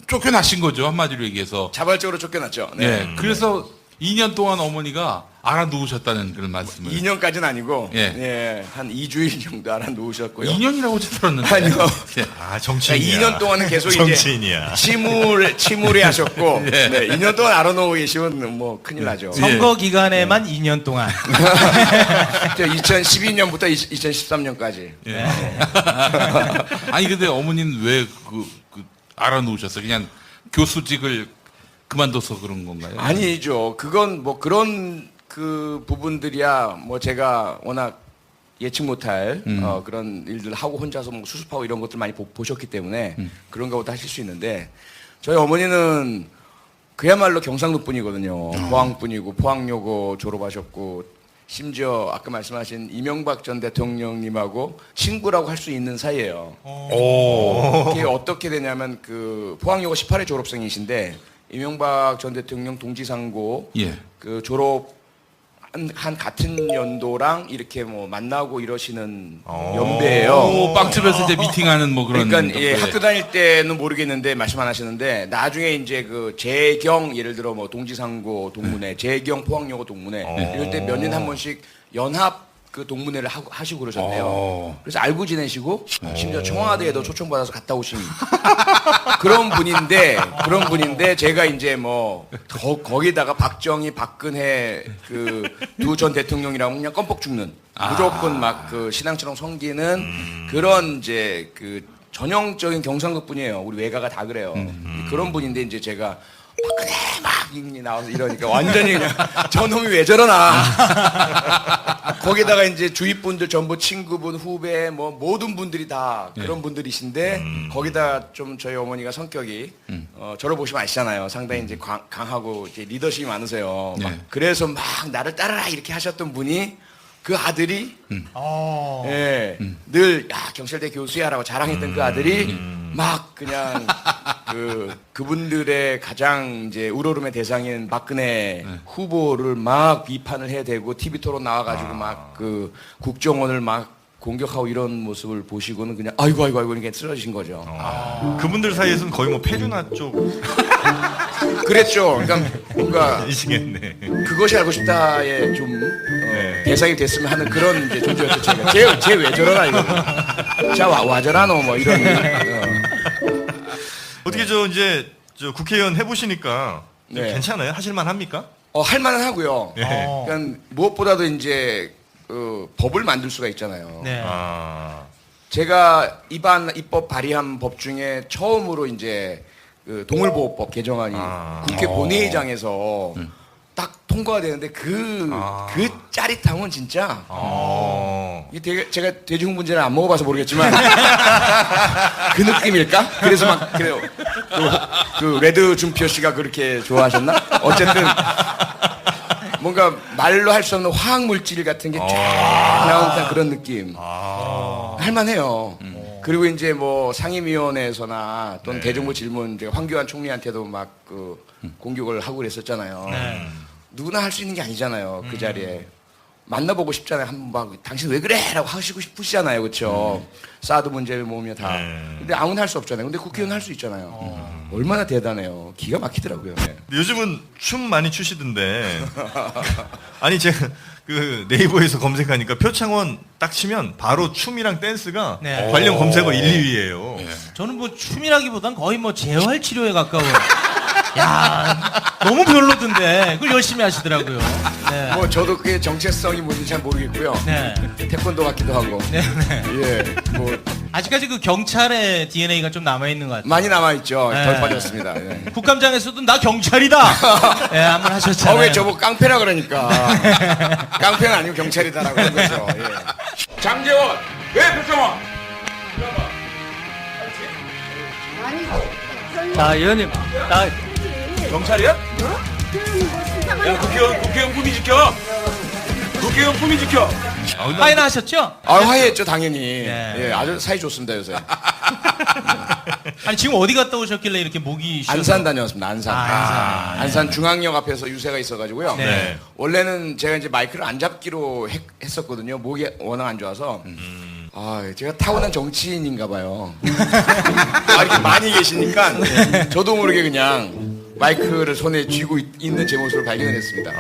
쫓겨나신 거죠 한마디로 얘기해서. 자발적으로 쫓겨났죠. 네. 그래서 2년 동안 어머니가 알아누우셨다는 그런 말씀을. 2년까지는 아니고 예. 한 2주일 정도 알아놓으셨고요. 2년이라고 들었는데. 아니요. 아, 정치인이야. 2년 동안은 계속 정치인이야. 이제 침울해 하셨고 예. 네, 2년 동안 알아놓고 계시면 뭐 큰일 나죠. 선거 기간에만 2년 동안. 2012년부터 2013년까지. 예. 아니 근데 어머니는 왜 알아누우셨어요? 그냥 교수직을 그만둬서 그런 건가요? 아니죠. 그건 뭐 그런 그 부분들이야 뭐 제가 워낙 예측 못할 그런 일들 하고 혼자서 뭐 수습하고 이런 것들 많이 보셨기 때문에 그런 것부터 하실 수 있는데 저희 어머니는 그야말로 경상도 분이거든요. 포항 분이고 포항여고 졸업하셨고 심지어 아까 말씀하신 이명박 전 대통령님하고 친구라고 할 수 있는 사이예요. 그게 어떻게 되냐면 그 포항여고 18회 졸업생이신데 이명박 전 대통령 동지상고 예. 그 졸업 한 같은 연도랑 이렇게 뭐 만나고 이러시는 연배예요. 오, 빵집에서 이제 미팅하는 뭐 그런. 그러니까 예, 정도의. 학교 다닐 때는 모르겠는데 말씀 안 하시는데 나중에 이제 그 재경 예를 들어 뭐 동지상고 동문회, 재경 포항여고 동문회 이럴 때 몇 년 한 번씩 연합 그 동문회를 하시고 그러셨대요. 그래서 알고 지내시고 심지어 청와대에도 초청받아서 갔다 오신 그런 분인데 제가 이제 뭐 거기다가 박정희, 박근혜 그 두 전 대통령이랑 그냥 껌뻑 죽는 무조건 막 그 신앙처럼 섬기는 그런 이제 그 전형적인 경상도 분이에요. 우리 외가가 다 그래요. 그런 분인데 이제 제가 박근혜 막 나와서 이러니까 완전히 그냥 저놈이 왜 저러나. 거기다가 이제 주위 분들 전부 친구분, 후배, 뭐 모든 분들이 다 그런 분들이신데 거기다 좀 저희 어머니가 성격이 저를 보시면 아시잖아요. 상당히 이제 강하고 이제 리더십이 많으세요. 막 그래서 막 나를 따르라 이렇게 하셨던 분이 그 아들이 예, 늘 야, 경찰대 교수야라고 자랑했던 그 아들이 막 그냥 그분들의 가장 이제 우러름의 대상인 박근혜 후보를 막 비판을 해대고 TV 토론 나와가지고 막 그 국정원을 막 공격하고 이런 모습을 보시고는 그냥 아이고 이렇게 쓰러지신 거죠. 그분들 사이에서는 거의 뭐 페류나 쪽 그랬죠. 그러니까 뭔가 이시겠네. 그것이 알고 싶다에 좀 대상이 됐으면 하는 그런 이제 존재였죠. 제가 쟤 왜 저러나 이거. 자 와 저라노 뭐 이런. 어떻게 이제 국회의원 해보시니까 좀 괜찮아요? 하실만 합니까? 할만은 하고요. 예. 그러니까 무엇보다도 이제 법을 만들 수가 있잖아요. 네. 제가 입법 발의한 법 중에 처음으로 이제 그 동물보호법 개정안이 국회 본회의장에서 딱 통과가 되는데 그 짜릿함은 진짜 이게 제가 돼지국 문제는 안 먹어봐서 모르겠지만 그 느낌일까? 그래서 막 그래요. 그 레드 준피어 씨가 그렇게 좋아하셨나? 어쨌든 뭔가 말로 할 수 없는 화학 물질 같은 게 쫙 나오는 그런 느낌. 할만해요. 그리고 이제 뭐 상임위원회에서나 또는 대정부 질문 이제 황교안 총리한테도 막 그 공격을 하고 그랬었잖아요. 누구나 할 수 있는 게 아니잖아요. 그 자리에 만나보고 싶잖아요. 한번 막 당신 왜 그래?라고 하시고 싶으시잖아요, 그렇죠? 사드 문제를 모으며 다. 근데 아무나 할 수 없잖아요. 근데 국회의원 할 수 있잖아요. 얼마나 대단해요. 기가 막히더라고요. 네. 요즘은 춤 많이 추시던데. 아니 제가 그 네이버에서 검색하니까 표창원 딱 치면 바로 춤이랑 댄스가 관련 검색어 1, 2위예요. 저는 뭐 춤이라기보단 거의 뭐 재활 치료에 가까워요. 야, 너무 별로던데 그걸 열심히 하시더라고요. 네. 뭐 저도 그게 정체성이 뭔지 잘 모르겠고요. 네. 태권도 같기도 하고. 네. 예, 뭐 아직까지 그 경찰의 DNA가 좀 남아 있는 것 같아요. 많이 남아 있죠. 네. 덜 빠졌습니다. 네. 국감장에서도 나 경찰이다. 예, 한번 하셨잖아요. 왜 저보고 깡패라 그러니까. 깡패는 아니고 경찰이다라고 한 거죠. 예. 장재원, 왜 표창원? 자, 의원님, 경찰이야? 야, 국회의원 꿈이 지켜. 지켜요, 품위 지켜. 화해나 하셨죠? 아, 화해했죠, 당연히. 네. 예, 아주 사이 좋습니다, 요새. 아니 지금 어디 갔다 오셨길래 이렇게 목이 쉬어서. 안산 다녀왔습니다, 안산. 안산. 안산 중앙역 앞에서 유세가 있어가지고요. 네. 원래는 제가 이제 마이크를 안 잡기로 했었거든요. 목이 워낙 안 좋아서. 아, 제가 타고난 정치인인가 봐요. 아, 이렇게 많이 계시니까 저도 모르게 그냥 마이크를 손에 쥐고 있는 제 모습을 발견했습니다.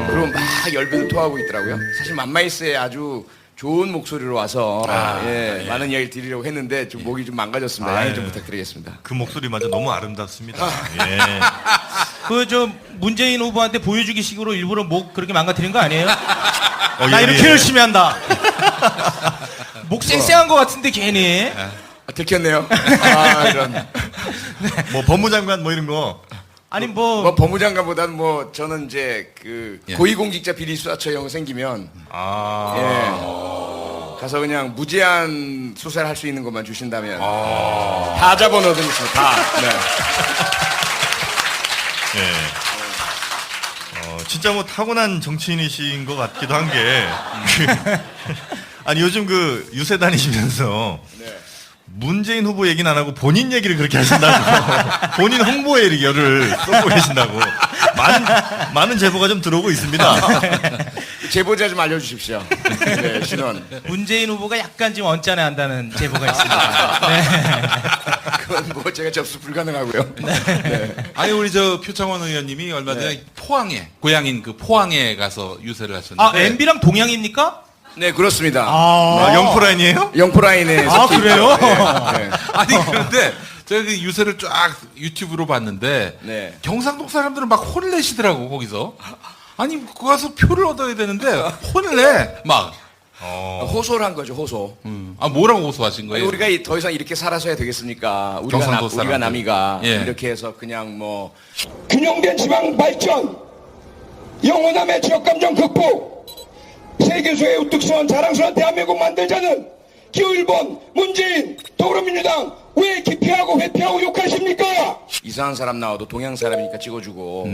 그러면 막 열변을 토하고 있더라고요. 사실 맘마이스의 아주 좋은 목소리로 와서 많은 이야기를 드리려고 했는데 좀 목이 좀 망가졌습니다. 양해 좀 부탁드리겠습니다. 그 목소리마저 너무 아름답습니다. 예. 그 좀 문재인 후보한테 보여주기 식으로 일부러 목 그렇게 망가뜨린 거 아니에요? 나 예, 이렇게 예. 열심히 한다. 목 쌩쌩한 것 같은데 괜히. 아, 들켰네요. 아, 이런. 뭐 법무장관 뭐 이런 거. 아니 뭐 뭐 법무장관보다는 뭐 저는 이제 그 고위공직자 비리 수사처형 생기면 가서 그냥 무제한 수사를 할 수 있는 것만 주신다면 다 잡아넣어드리겠습니다. 다. 네. 예. 진짜 뭐 타고난 정치인이신 것 같기도 한 게 아니 요즘 그 유세 다니시면서 문재인 후보 얘기는 안 하고 본인 얘기를 그렇게 하신다고 본인 홍보에 이렇게 열을 쏟고 계신다고 많은 제보가 좀 들어오고 있습니다. 제보자 좀 알려주십시오. 네, 신원. 문재인 후보가 약간 지금 언짢아 한다는 제보가 있습니다. 네. 그건 뭐 제가 접수 불가능하고요. 네. 아니 우리 저 표창원 의원님이 얼마 전에 포항에 고향인 그 포항에 가서 유세를 하셨는데. 아 MB랑 동양입니까? 네, 그렇습니다. 영포라인이에요? 영포라인에. 아 그래요? 네. 아니 그런데 제가 그 유세를 쫙 유튜브로 봤는데 네. 경상도 사람들은 막 혼을 내시더라고 거기서. 아니 그 가서 표를 얻어야 되는데 혼을 내 막. 호소를 한 거죠, 호소. 아 뭐라고 호소하신 거예요? 우리가 더 이상 이렇게 살아서야 되겠습니까? 경상도 우리가 사람들. 남이가 예. 이렇게 해서 그냥 뭐 균형된 지방 발전, 영호남의 지역감정 극복, 세계수의 우뚝 선 자랑스러운 대한민국 만들자는 기호1번 문재인 더불어민주당 왜 기피하고 회피하고 욕하십니까? 이상한 사람 나와도 동양 사람이니까 찍어주고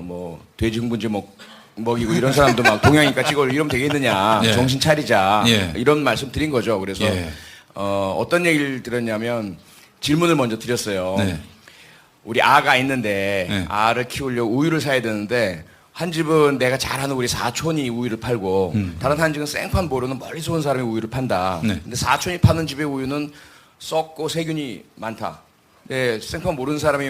뭐 돼지 흥분제 먹이고 이런 사람도 막 동양이니까 찍어주고 이러면 되겠느냐. 예. 정신 차리자. 예. 이런 말씀 드린 거죠. 그래서 예. 어떤 얘기를 들었냐면 질문을 먼저 드렸어요. 네. 우리 아가 있는데 네. 아를 키우려고 우유를 사야 되는데 한 집은 내가 잘 아는 우리 사촌이 우유를 팔고 다른 한 집은 생판 모르는 멀리서 온 사람이 우유를 판다. 네. 근데 사촌이 파는 집의 우유는 썩고 세균이 많다. 네, 생판 모르는 사람이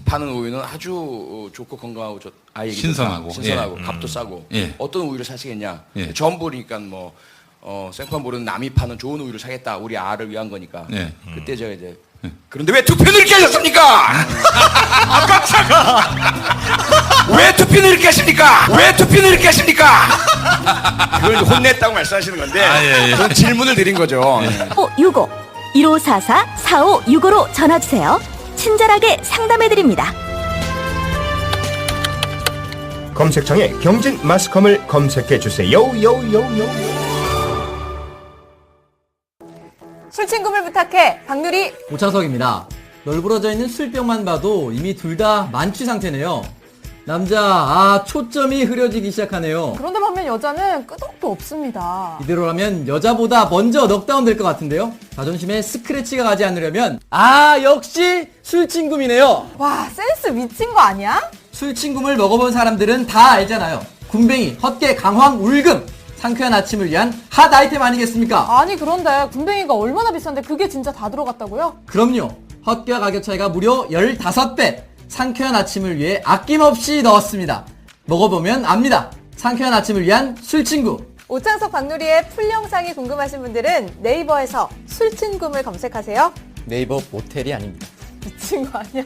파는 우유는 아주 좋고 건강하고 아이에게 신선하고. 신선하고 예. 값도 싸고 예. 어떤 우유를 사시겠냐. 예. 전부니까 뭐 생판 모르는 남이 파는 좋은 우유를 사겠다. 우리 아를 위한 거니까. 예. 그때 제가 이제 그런데 왜 투표는 이렇게 하셨습니까? 아 깜짝아! 왜 투표는 이렇게 하십니까? 왜 투표는 이렇게 하십니까? 그걸 혼냈다고 말씀하시는 건데 예. 그런 질문을 드린 거죠. 6565 1544 4565로 전화주세요. 친절하게 상담해드립니다. 검색창에 경진 마스컴을 검색해 주세요. 요요요요. 술친구를 부탁해 박누리. 오창석입니다. 널브러져 있는 술병만 봐도 이미 둘 다 만취 상태네요. 남자, 초점이 흐려지기 시작하네요. 그런데 반면 여자는 끄덕도 없습니다. 이대로라면 여자보다 먼저 넉다운 될 것 같은데요. 자존심에 스크래치가 가지 않으려면 역시 술친굼이네요. 와, 센스 미친 거 아니야? 술친굼을 먹어본 사람들은 다 알잖아요. 군뱅이, 헛개, 강황, 울금. 상쾌한 아침을 위한 핫 아이템 아니겠습니까? 아니 그런데 군뱅이가 얼마나 비싼데 그게 진짜 다 들어갔다고요? 그럼요. 헛개와 가격 차이가 무려 15배. 상쾌한 아침을 위해 아낌없이 넣었습니다. 먹어보면 압니다. 상쾌한 아침을 위한 술친구. 오창석 박누리의 풀 영상이 궁금하신 분들은 네이버에서 술친굼을 검색하세요. 네이버 모텔이 아닙니다. 미친 거 아니야?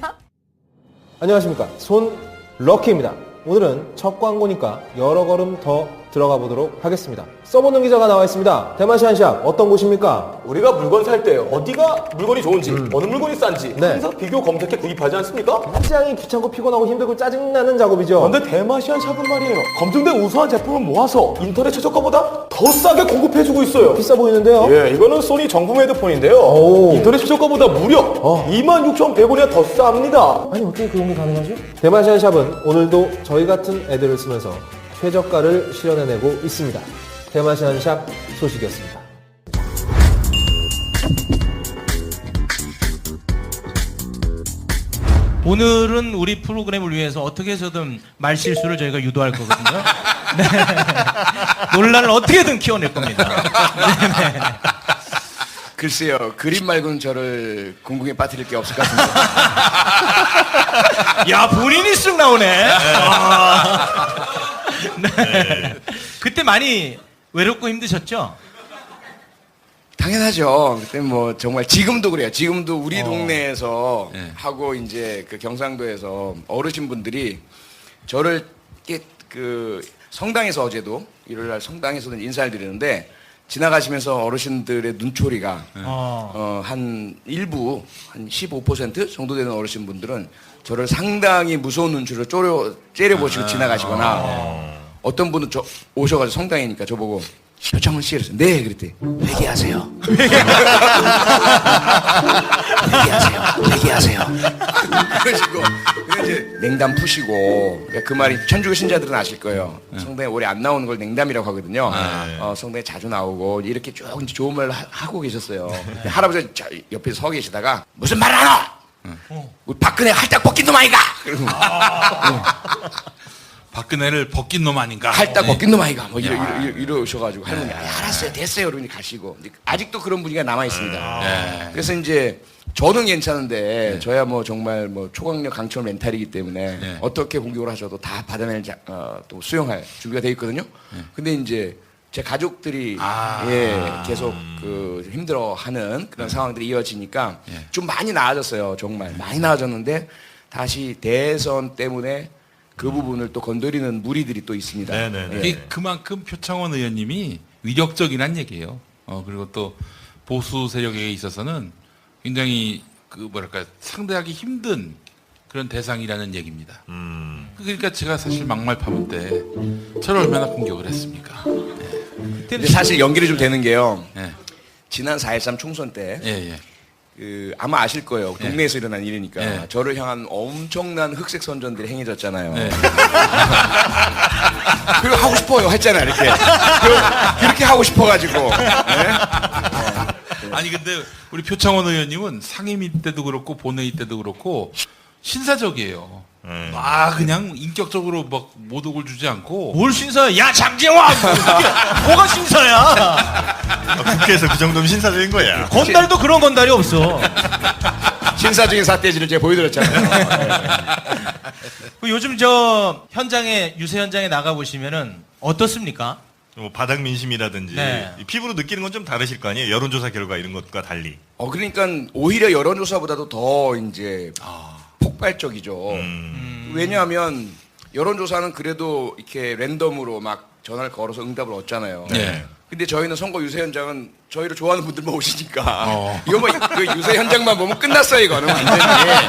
안녕하십니까. 손 럭키입니다. 오늘은 첫 광고니까 여러 걸음 더 들어가 보도록 하겠습니다. 써보는 기자가 나와 있습니다. 대마시안샵 어떤 곳입니까? 우리가 물건 살 때 어디가 물건이 좋은지, 어느 물건이 싼지 네. 항상 비교 검색해 구입하지 않습니까? 굉장히 귀찮고 피곤하고 힘들고 짜증나는 작업이죠. 그런데 대마시안 샵은 말이에요. 검증된 우수한 제품을 모아서 인터넷 최저가보다 더 싸게 공급해주고 있어요. 비싸 보이는데요? 예, 이거는 소니 정품 헤드폰인데요. 오. 인터넷 최저가보다 무려 26,100원이나 더 쌉니다. 아니 어떻게 그런 게 가능하죠? 대마시안샵은 오늘도 저희 같은 애들을 쓰면서 최저가를 실현해내고 있습니다. 대마시안샵 소식이었습니다. 오늘은 우리 프로그램을 위해서 어떻게 해서든 말실수를 저희가 유도할 거거든요. 네. 논란을 어떻게든 키워낼 겁니다. 네. 글쎄요, 그림 말고는 저를 궁극에 빠뜨릴 게 없을 것 같습니다. 야, 본인이 쓱 나오네. 네. 그때 많이 외롭고 힘드셨죠? 당연하죠. 그때 뭐 정말 지금도 그래요. 지금도 우리 동네에서 네. 하고 이제 그 경상도에서 어르신분들이 저를 이렇게 그 성당에서 어제도 일요일날 성당에서는 인사를 드리는데 지나가시면서 어르신들의 눈초리가 한 일부 한 15% 정도 되는 어르신분들은 저를 상당히 무서운 눈초리로 째려보시고 지나가시거나 어떤 분은 오셔가지고 성당이니까 저보고 표창원 씨 그랬어요. 네 그랬대. 회개하세요. 회개하세요. 그러시고 이제 냉담 푸시고 그 말이 천주교 신자들은 아실 거예요. 성당에 오래 안 나오는 걸 냉담이라고 하거든요. 성당에 자주 나오고 이렇게 쭉 이제 좋은 말 하고 계셨어요. 할아버지 옆에 서 계시다가 무슨 말 안 하? 우리 박근혜 할딱 벗긴 놈 아이가? 그리고 박근혜를 벗긴 놈 아닌가? 할딱 벗긴 놈 아이가? 뭐 이러셔가지고 할머니 알았어요 됐어요 그러니 가시고 아직도 그런 분위기가 남아 있습니다. 그래서 이제 저는 괜찮은데 저야 뭐 정말 뭐 초강력 강철 멘탈이기 때문에 어떻게 공격을 하셔도 다 받아낼 또 수용할 준비가 돼 있거든요. 근데 이제 제 가족들이 계속 그 힘들어하는 그런 상황들이 이어지니까 좀 많이 나아졌어요. 정말 많이 나아졌는데 다시 대선 때문에 그 부분을 또 건드리는 무리들이 또 있습니다. 그만큼 표창원 의원님이 위력적이란 얘기예요. 그리고 또 보수 세력에 있어서는 굉장히 그 뭐랄까 상대하기 힘든 그런 대상이라는 얘기입니다. 그러니까 제가 사실 막말 파문 때 저를 얼마나 공격을 했습니까? 근데 사실 연결이 좀 되는 게요. 지난 4.13 총선 때 그 아마 아실 거예요. 동네에서 일어난 일이니까 저를 향한 엄청난 흑색 선전들이 행해졌잖아요. 그리고 하고 싶어요 했잖아요. 이렇게 그렇게 하고 싶어가지고. 아니 근데 우리 표창원 의원님은 상임위 때도 그렇고 본회의 때도 그렇고 신사적이에요. 그냥 인격적으로 막 모독을 주지 않고. 뭘 신사야? 야 장재환! 뭐가 신사야? 국회에서 그 정도면 신사적인 거야. 건달도 그런 건달이 없어. 신사적인 삿대질을 제가 보여드렸잖아요. 요즘 저 현장에 유세 현장에 나가 보시면은 어떻습니까? 뭐 바닥 민심이라든지 이 피부로 느끼는 건 좀 다르실 거 아니에요? 여론조사 결과 이런 것과 달리. 그러니까 오히려 여론조사보다도 더 이제 폭발적이죠. 왜냐하면 여론조사는 그래도 이렇게 랜덤으로 막 전화를 걸어서 응답을 얻잖아요. 근데 저희는 선거 유세 현장은 저희를 좋아하는 분들만 오시니까 이거 뭐 그 유세 현장만 보면 끝났어요. 이거는 완전히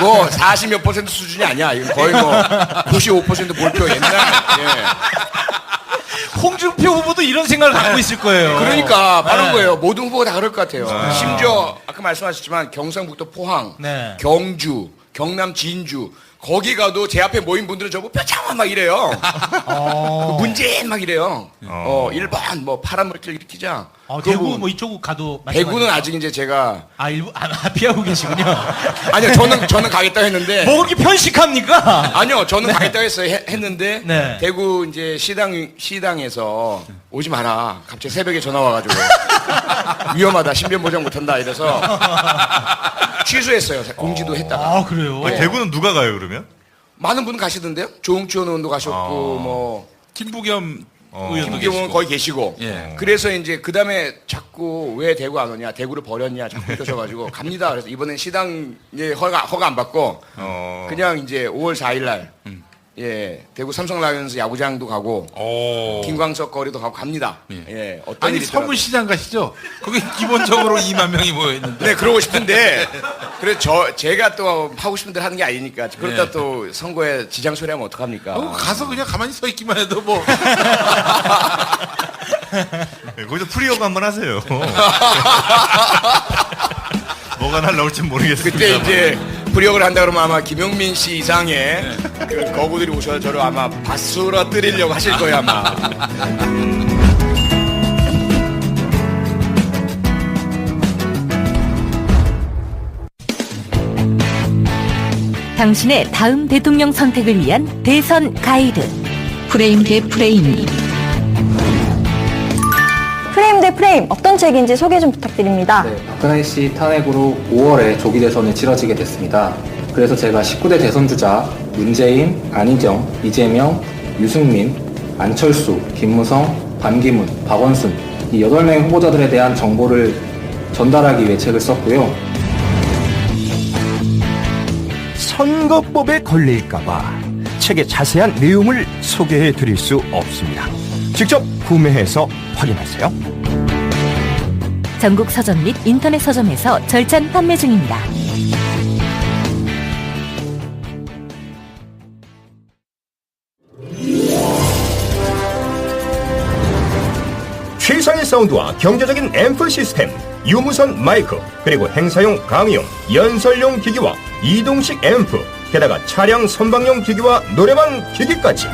뭐 40몇 % 수준이 아니야. 이거 거의 뭐 95% 몰표 옛날. 홍준표 후보도 이런 생각을 갖고 있을 거예요. 그러니까 빠른 거예요. 모든 후보가 다 그럴 것 같아요. 심지어 아까 말씀하셨지만 경상북도 포항, 경주, 경남 진주 거기 가도 제 앞에 모인 분들은 저보고 표창원 막 이래요. 문재인 막 이래요. 1번 뭐 파란 물질 일으키자. 대구 뭐 이쪽 가도 대구는 아직 이제 제가 일부 피하고 계시군요. 아니요 저는 가겠다고 했는데 뭐 그렇게 편식합니까? 아니요 저는 가겠다고 했는데 대구 이제 시당에서 오지 마라. 갑자기 새벽에 전화 와가지고 위험하다 신변 보장 못한다 이래서 취소했어요. 공지도 했다가. 그래요? 대구는 누가 가요 그러면? 많은 분 가시던데요. 조응치원 의원도 가셨고 뭐 김부겸 의원도 김경원 거기 계시고. 그래서 이제 그 다음에 자꾸 왜 대구 안 오냐, 대구를 버렸냐 자꾸 이러셔가지고 갑니다. 그래서 이번엔 시당에 허가 안 받고 그냥 이제 5월 4일날 대구 삼성 라이온즈 야구장도 가고 김광석 거리도 가고 갑니다. 어떤 아니 일이 서울시장 가시죠? 거기 기본적으로 2만 명이 모여 있는데. 네, 그러고 싶은데 그래서 제가 또 하고 싶은 대로 하는 게 아니니까 그러다 또 선거에 지장 소리하면 어떡합니까? 가서 그냥 가만히 서 있기만 해도 뭐. 거기서 프리허그 한번 하세요. 뭐가 날라올지 모르겠습니다. 그때 이제 불역을 한다 그러면 아마 김용민 씨 이상의 그 거구들이 오셔서 저를 아마 바스러뜨리려고 하실 거예요 아마. 당신의 다음 대통령 선택을 위한 대선 가이드. 프레임 대 프레임. 프레임 대 프레임 어떤 책인지 소개 좀 부탁드립니다. 네, 박근혜 씨 탄핵으로 5월에 조기 대선이 치러지게 됐습니다. 그래서 제가 19대 대선 주자 문재인, 안희정, 이재명, 유승민, 안철수, 김무성, 반기문, 박원순 이 8명의 후보자들에 대한 정보를 전달하기 위해 책을 썼고요. 선거법에 걸릴까봐 책의 자세한 내용을 소개해 드릴 수 없습니다. 직접 구매해서 확인하세요. 전국 서점 및 인터넷 서점에서 절찬 판매 중입니다. 최상의 사운드와 경제적인 앰프 시스템, 유무선 마이크, 그리고 행사용 강의용, 연설용 기기와 이동식 앰프, 게다가 차량 선방용 기기와 노래방 기기까지.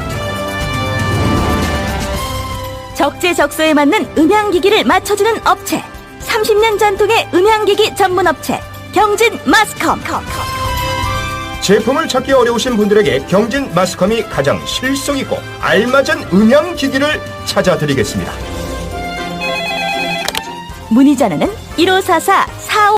적재적소에 맞는 음향기기를 맞춰주는 업체. 30년 전통의 음향기기 전문 업체 경진 마스컴. 제품을 찾기 어려우신 분들에게 경진 마스컴이 가장 실속있고 알맞은 음향기기를 찾아드리겠습니다. 문의 전화는 1544